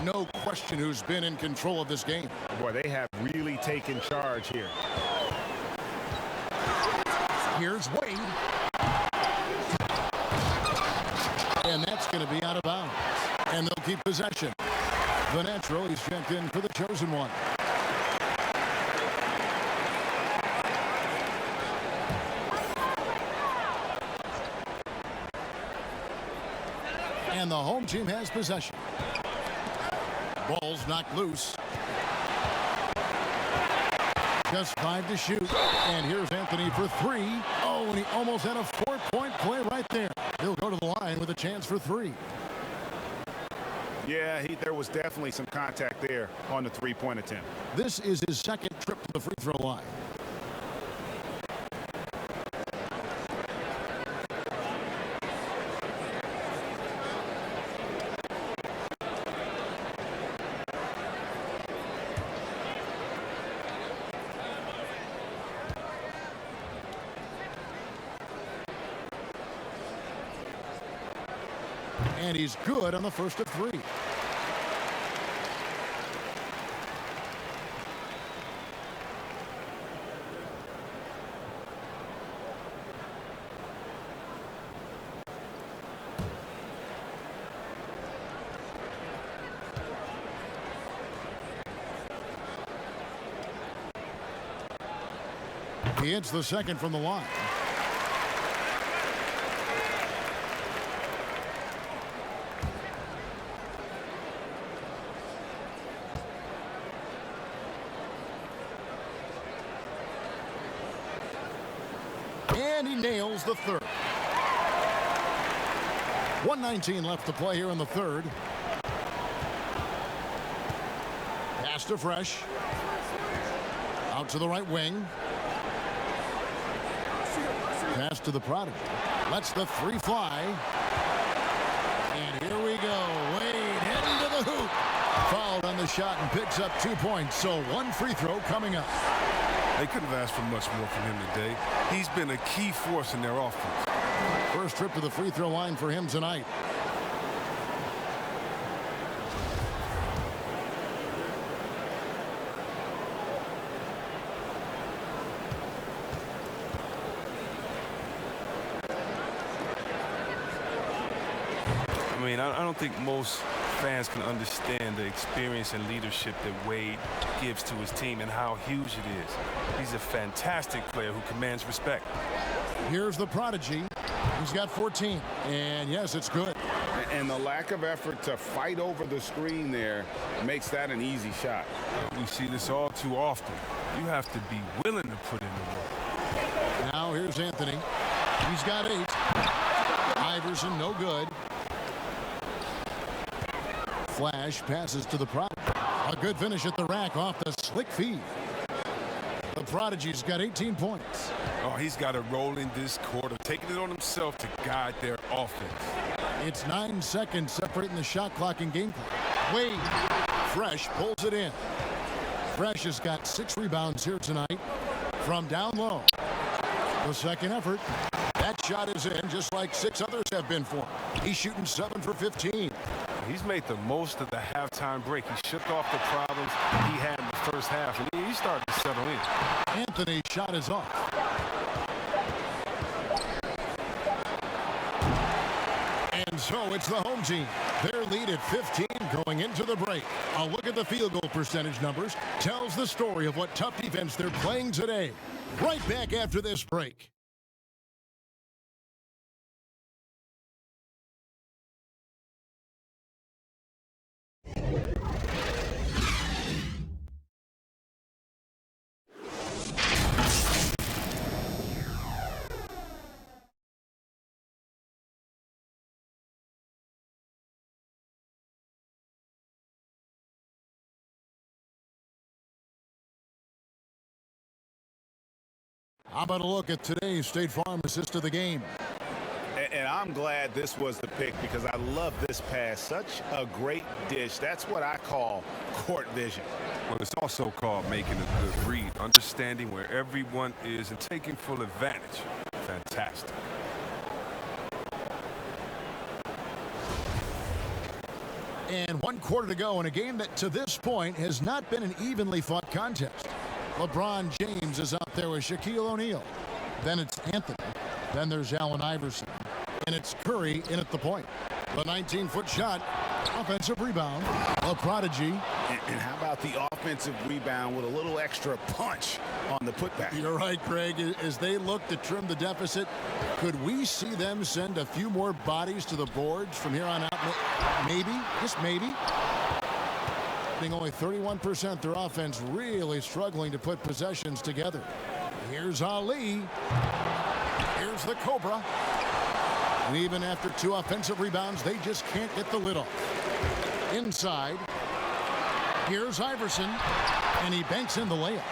No question who's been in control of this game. Boy, they have really taken charge here. Here's Wade. And that's going to be out of bounds. And they'll keep possession. The natural, he's checked in for the chosen one. And the home team has possession. Ball's knocked loose. Just 5 to shoot. And here's Anthony for 3. Oh, and he almost had a 4-point play right there. He'll go to the line with a chance for 3. Yeah, there was definitely some contact there on the three-point attempt. This is his second trip to the free throw line. And he's good on the first of 3. He hits the second from the line. And he nails the third. 1:19 left to play here in the third. Pass to Fresh. Out to the right wing. Pass to the Prodigy. Lets the 3 fly. And here we go. Wade into the hoop. Fouled on the shot and picks up 2 points. So 1 free throw coming up. They couldn't have asked for much more from him today. He's been a key force in their offense. First trip to the free throw line for him tonight. I mean, I don't think most fans can understand the experience and leadership that Wade gives to his team and how huge it is. He's a fantastic player who commands respect. Here's the Prodigy. He's got 14. And yes, it's good. And the lack of effort to fight over the screen there makes that an easy shot. We see this all too often. You have to be willing to put in the work. Now here's Anthony. He's got 8. Iverson, no good. Flash passes to the Prodigy. A good finish at the rack off the slick feed. The Prodigy's got 18 points. Oh, he's got to roll in this quarter, taking it on himself to guide their offense. It's 9 seconds separating the shot clock and game clock. Wade. Fresh pulls it in. Fresh has got 6 rebounds here tonight from down low. The second effort. That shot is in just like 6 others have been for him. He's shooting 7 for 15. He's made the most of the halftime break. He shook off the problems he had in the first half, and he started to settle in. Anthony's shot is off. And so it's the home team. Their lead at 15 going into the break. A look at the field goal percentage numbers tells the story of what tough defense they're playing today. Right back after this break. How about a look at today's State Farm assist of the game? And I'm glad this was the pick because I love this pass. Such a great dish. That's what I call court vision. Well, it's also called making a good read, understanding where everyone is and taking full advantage. Fantastic. And 1 quarter to go in a game that to this point has not been an evenly fought contest. LeBron James is out there with Shaquille O'Neal. Then it's Anthony. Then there's Allen Iverson. And it's Curry in at the point. The 19-foot shot. Offensive rebound. The Prodigy. And how about the offensive rebound with a little extra punch on the putback? You're right, Craig. As they look to trim the deficit, could we see them send a few more bodies to the boards from here on out? Maybe. Just maybe. Only 31% their offense, really struggling to put possessions together. Here's Ali. Here's the Cobra. And even after 2 offensive rebounds, they just can't get the lid off. Inside. Here's Iverson. And he banks in the layup.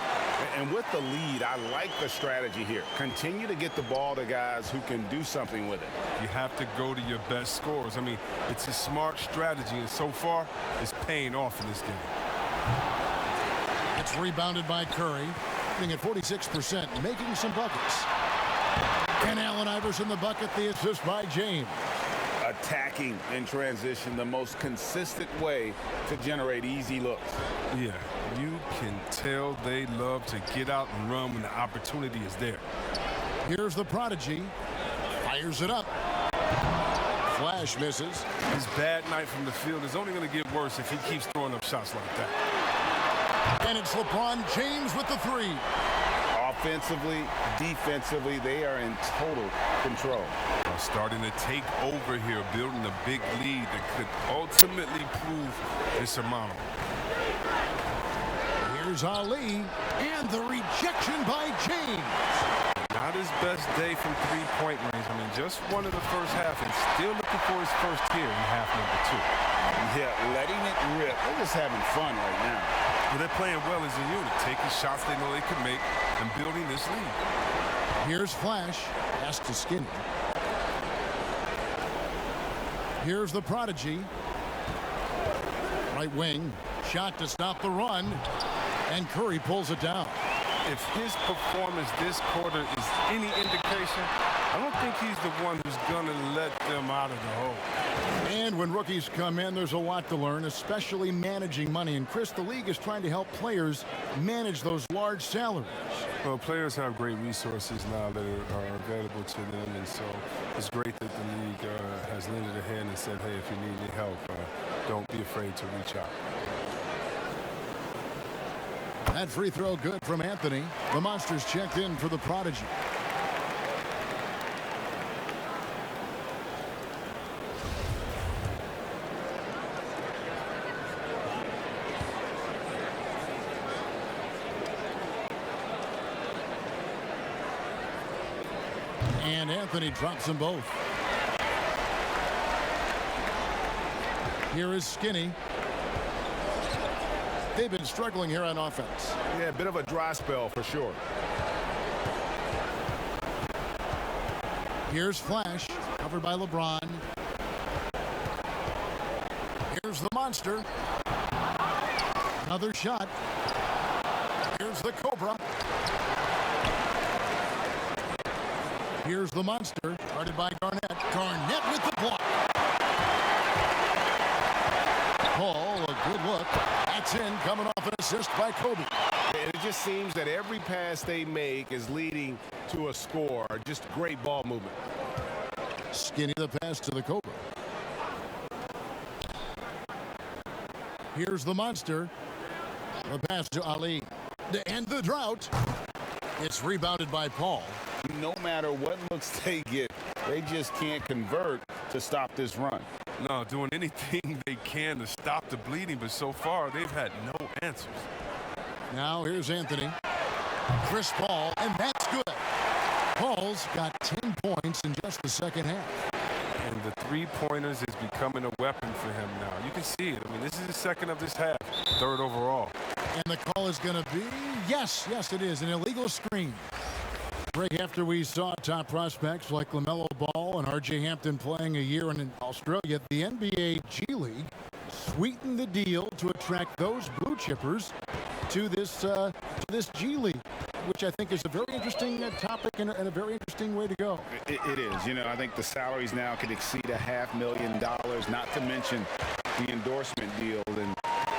And with the lead, I like the strategy here. Continue to get the ball to guys who can do something with it. You have to go to your best scorers. I mean, it's a smart strategy, and so far, it's paying off in this game. It's rebounded by Curry, hitting at 46%, making some buckets. And Allen Iverson the bucket, the assist by James. Attacking in transition, the most consistent way to generate easy looks. Yeah, you can tell they love to get out and run when the opportunity is there. Here's the Prodigy. Fires it up. Flash misses. His bad night from the field is only going to get worse if he keeps throwing up shots like that. And it's LeBron James with the 3. Offensively, defensively, they are in total control. Starting to take over here, building a big lead that could ultimately prove insurmountable. Here's Ali, and the rejection by James. Not his best day from 3-point range. I mean, just one of the first half and still looking for his first here in half number 2. Yeah, letting it rip. They're just having fun right now. Well, they're playing well as a unit, taking shots they know they can make and building this lead. Here's Flash, pass to Skinny. Here's the Prodigy. Right wing, shot to stop the run, and Curry pulls it down. If his performance this quarter is any indication, I don't think he's the one who's going to let them out of the hole. And when rookies come in, there's a lot to learn, especially managing money. And Chris, the league is trying to help players manage those large salaries. Well, players have great resources now that are available to them, and so it's great that the league has lended a hand and said, hey, if you need any help, don't be afraid to reach out. That free throw good from Anthony. The Monsters checked in for the Prodigy. And Anthony drops them both. Here is Skinny. They've been struggling here on offense. Yeah, a bit of a dry spell for sure. Here's Flash, covered by LeBron. Here's the monster. Another shot. Here's the Cobra. Here's the monster, guarded by Garnett. Garnett with the block. Paul, a good look. That's in, coming off an assist by Kobe. And it just seems that every pass they make is leading to a score. Just great ball movement. Skinny the pass to the Cobra. Here's the monster. The pass to Ali. To end the drought. It's rebounded by Paul. No matter what looks they get, they just can't convert to stop this run. No, doing anything they can to stop the bleeding, but so far they've had no answers. Now here's Anthony. Chris Paul, and that's good. Paul's got 10 points in just the second half. And the three-pointers is becoming a weapon for him now. You can see it. I mean, this is the second of this half, third overall. And the call is going to be, yes, it is, an illegal screen. Right after we saw top prospects like LaMelo Ball and R.J. Hampton playing a year in Australia, the NBA G League sweetened the deal to attract those blue chippers to this G League, which I think is a very interesting topic and a very interesting way to go. It is. You know, I think the salaries now could exceed $500,000, not to mention the endorsement deal. And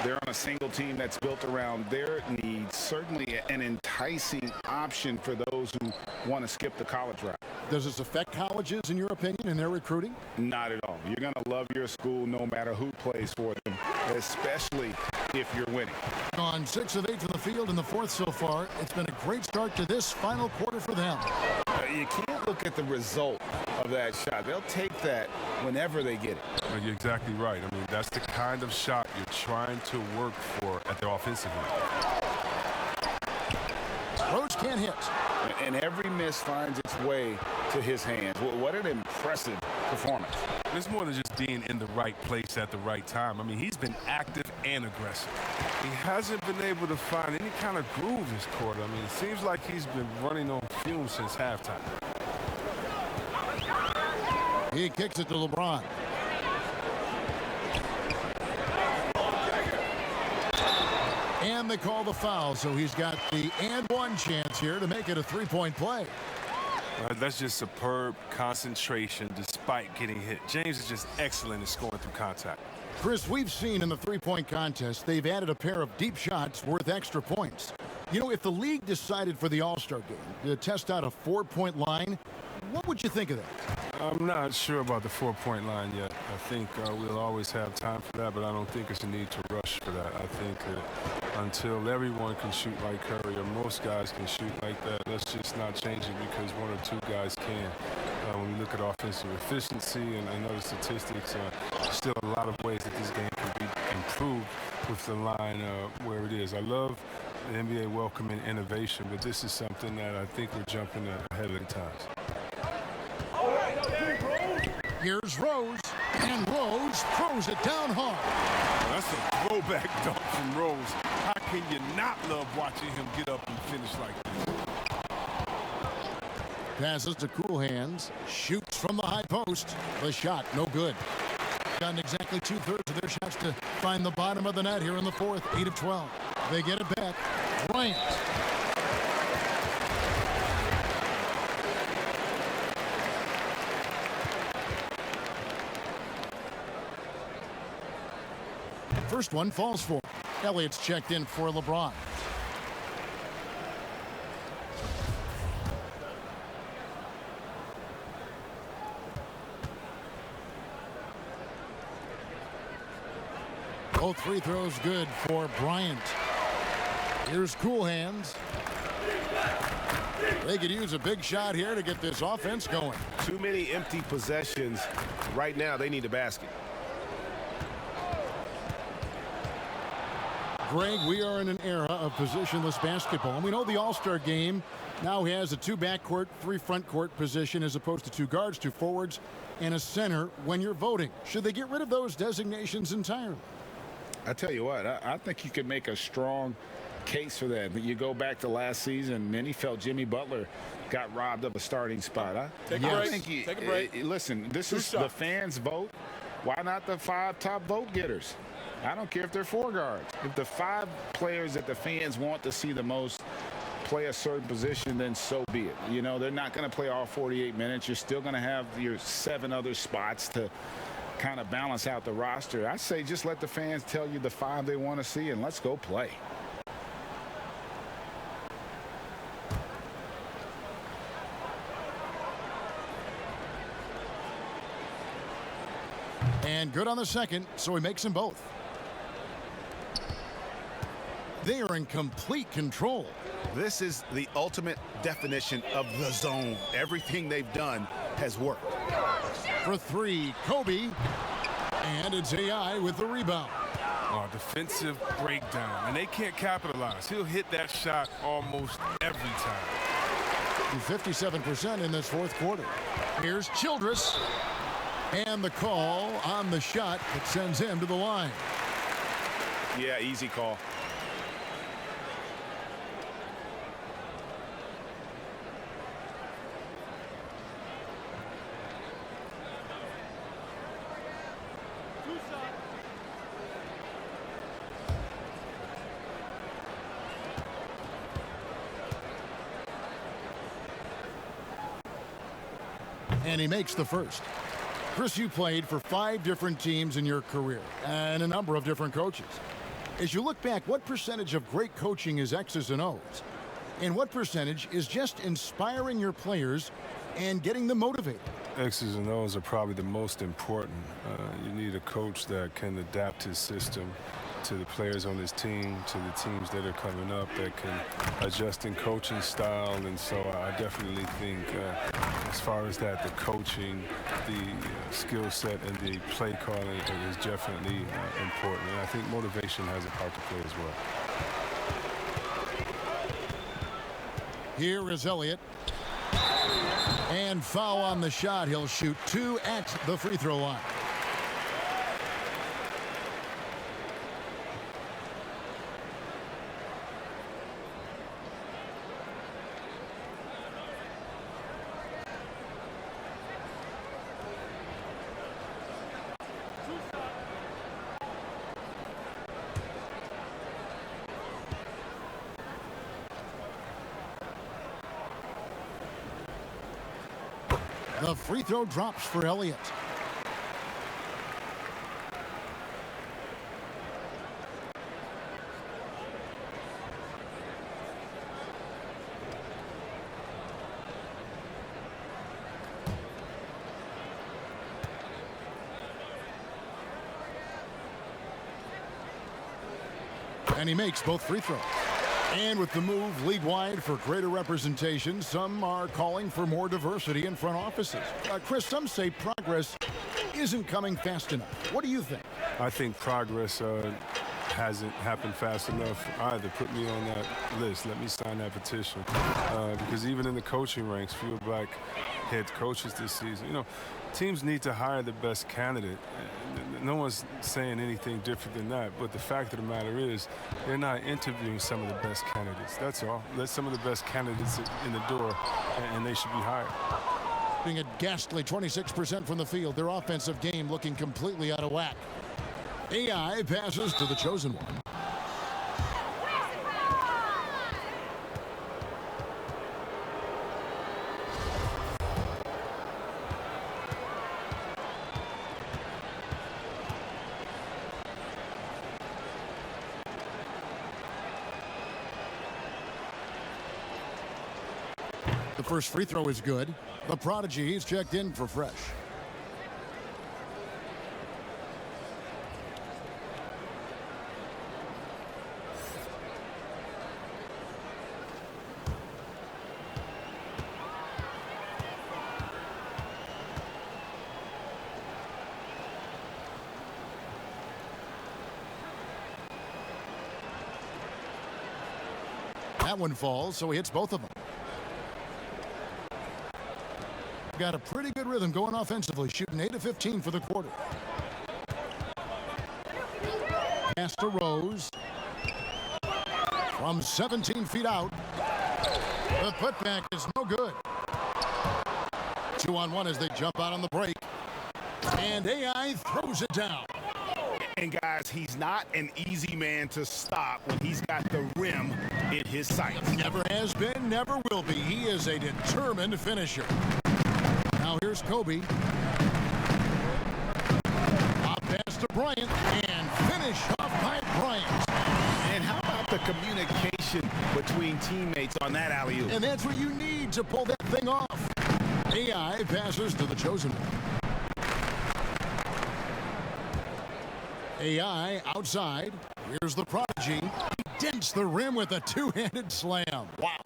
they're on a single team that's built around their needs. Certainly an enticing option for those who want to skip the college route. Does this affect colleges, in your opinion, in their recruiting? Not at all. You're going to love your school no matter who plays for them, especially if you're winning. On 6 of 8 from the field in the fourth so far, it's been a great start to this final quarter for them. You can't look at the result of that shot. They'll take that whenever they get it. Well, you're exactly right. I mean, that's the kind of shot you're trying to work for at the offensive end. Rose can't hit. And every miss finds its way to his hands. What an impressive performance. It's more than just being in the right place at the right time. I mean, he's been active and aggressive. He hasn't been able to find any kind of groove this quarter. I mean, it seems like he's been running on fumes since halftime. He kicks it to LeBron. And they call the foul, so he's got the and one chance here to make it a three-point play. That's just superb concentration despite getting hit. James is just excellent at scoring through contact. Chris, we've seen in the three-point contest, they've added a pair of deep shots worth extra points. You know, if the league decided for the All-Star game to test out a four-point line, what would you think of that? I'm not sure about the four-point line yet. I think we'll always have time for that, but I don't think it's a need to rush for that. I think until everyone can shoot like Curry or most guys can shoot like that, let's just not change it because one or two guys can. When we look at offensive efficiency and other statistics, there's still a lot of ways that this game can be improved with the line where it is. I love the NBA welcoming innovation, but this is something that I think we're jumping ahead of the times. Here's Rose, and Rose throws it down hard. That's a throwback dunk from Rose. How can you not love watching him get up and finish like this? Passes to Cool Hands, shoots from the high post. The shot, no good. Gotten exactly 2/3 of their shots to find the bottom of the net here in the fourth, 8 of 12. They get it back. Bryant. First one falls for. Elliott's checked in for LeBron. Both free throws good for Bryant. Here's Cool Hands. They could use a big shot here to get this offense going. Too many empty possessions. Right now, they need a basket. Greg, we are in an era of positionless basketball, and we know the All-Star game Now he has a 2 backcourt, 3 front court position as opposed to 2 guards, 2 forwards, and a center when you're voting. Should they get rid of those designations entirely? I tell you what, I think you could make a strong case for that. But you go back to last season, many felt Jimmy Butler got robbed of a starting spot. Take a break. Listen, this is the fans' vote. Why not the 5 top vote getters? I don't care if they're 4 guards. If the 5 players that the fans want to see the most play a certain position, then so be it. You know, they're not going to play all 48 minutes. You're still going to have your 7 other spots to kind of balance out the roster. I say just let the fans tell you the 5 they want to see, and let's go play. And good on the second, so he makes them both. They are in complete control. This is the ultimate definition of the zone. Everything they've done has worked. For 3, Kobe. And it's AI with the rebound. Oh, defensive breakdown. And they can't capitalize. He'll hit that shot almost every time. 57% in this 4th quarter. Here's Childress. And the call on the shot that sends him to the line. Yeah, easy call. And he makes the first. Chris, you played for 5 different teams in your career and a number of different coaches. As you look back, what percentage of great coaching is X's and O's? And what percentage is just inspiring your players and getting them motivated? X's and O's are probably the most important. You need a coach that can adapt his system to the players on his team, to the teams that are coming up, that can adjust in coaching style. And so I definitely think as far as that, the coaching, the skill set, and the play calling is definitely important. And I think motivation has a part to play as well. Here is Elliott. And foul on the shot. He'll shoot 2 at the free throw line. The free throw drops for Elliott. And he makes both free throws. And with the move league-wide for greater representation, some are calling for more diversity in front offices. Chris, some say progress isn't coming fast enough. What do you think? I think progress hasn't happened fast enough either. Put me on that list. Let me sign that petition. Because even in the coaching ranks, fewer black head coaches this season. You know, teams need to hire the best candidate. No one's saying anything different than that. But the fact of the matter is, they're not interviewing some of the best candidates. That's all. Let some of the best candidates in the door, and they should be hired. Being a ghastly 26% from the field, their offensive game looking completely out of whack. AI passes to the chosen one. The first free throw is good. The prodigy, he's checked in for fresh. That one falls, so he hits both of them. got a pretty good rhythm going offensively, shooting 8 of 15 for the quarter. Pass to Rose. From 17 feet out. The putback is no good. 2-on-1 as they jump out on the break. And AI throws it down. And guys, he's not an easy man to stop when he's got the rim in his sights. Never has been, never will be. He is a determined finisher. Now here's Kobe. Pop pass to Bryant and finish off by Bryant. And how about the communication between teammates on that alley-oop? And that's what you need to pull that thing off. AI passes to the chosen one. AI outside. Here's the prodigy. He dents the rim with a two-handed slam. Wow.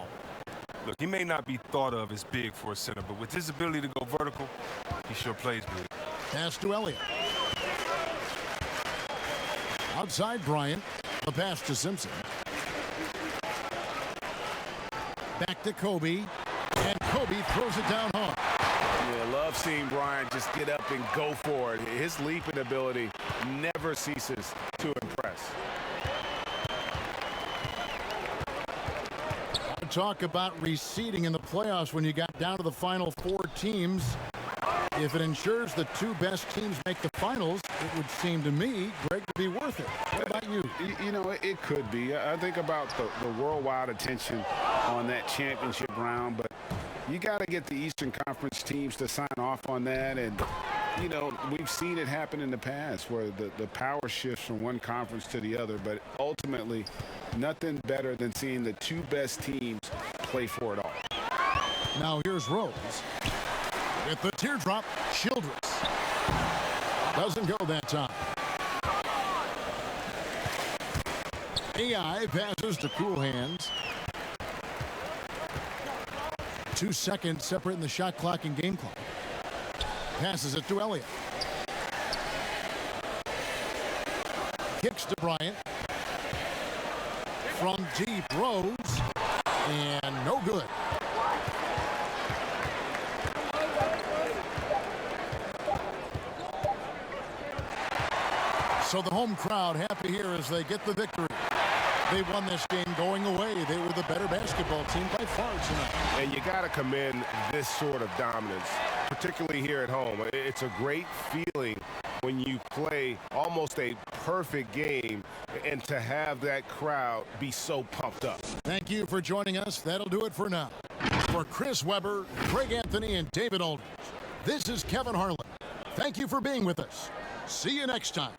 Look, he may not be thought of as big for a center, but with his ability to go vertical, he sure plays big. Pass to Elliott. Outside Bryant. The pass to Simpson. Back to Kobe. And Kobe throws it down hard. Yeah, love seeing Bryant just get up and go for it. His leaping ability never ceases to impress. Talk about reseeding in the playoffs when you got down to the final 4 teams. If it ensures the 2 best teams make the finals, it would seem to me, Greg, to be worth it. What about you? You know, it could be. I think about the worldwide attention on that championship round, but you got to get the Eastern Conference teams to sign off on that. And, you know, we've seen it happen in the past where the power shifts from one conference to the other. But ultimately, nothing better than seeing the 2 best teams play for it all. Now here's Rose. With the teardrop, Childress. Doesn't go that time. AI passes to Cool Hands. 2 seconds separating the shot clock and game clock. Passes it to Elliott. Kicks to Bryant. From deep, Rose. And no good. So the home crowd happy here as they get the victory. They won this game going away. They were the better basketball team by far tonight. And you got to commend this sort of dominance, particularly here at home. It's a great feeling when you play almost a perfect game and to have that crowd be so pumped up. Thank you for joining us. That'll do it for now. For Chris Webber, Craig Anthony, and David Aldridge, this is Kevin Harlan. Thank you for being with us. See you next time.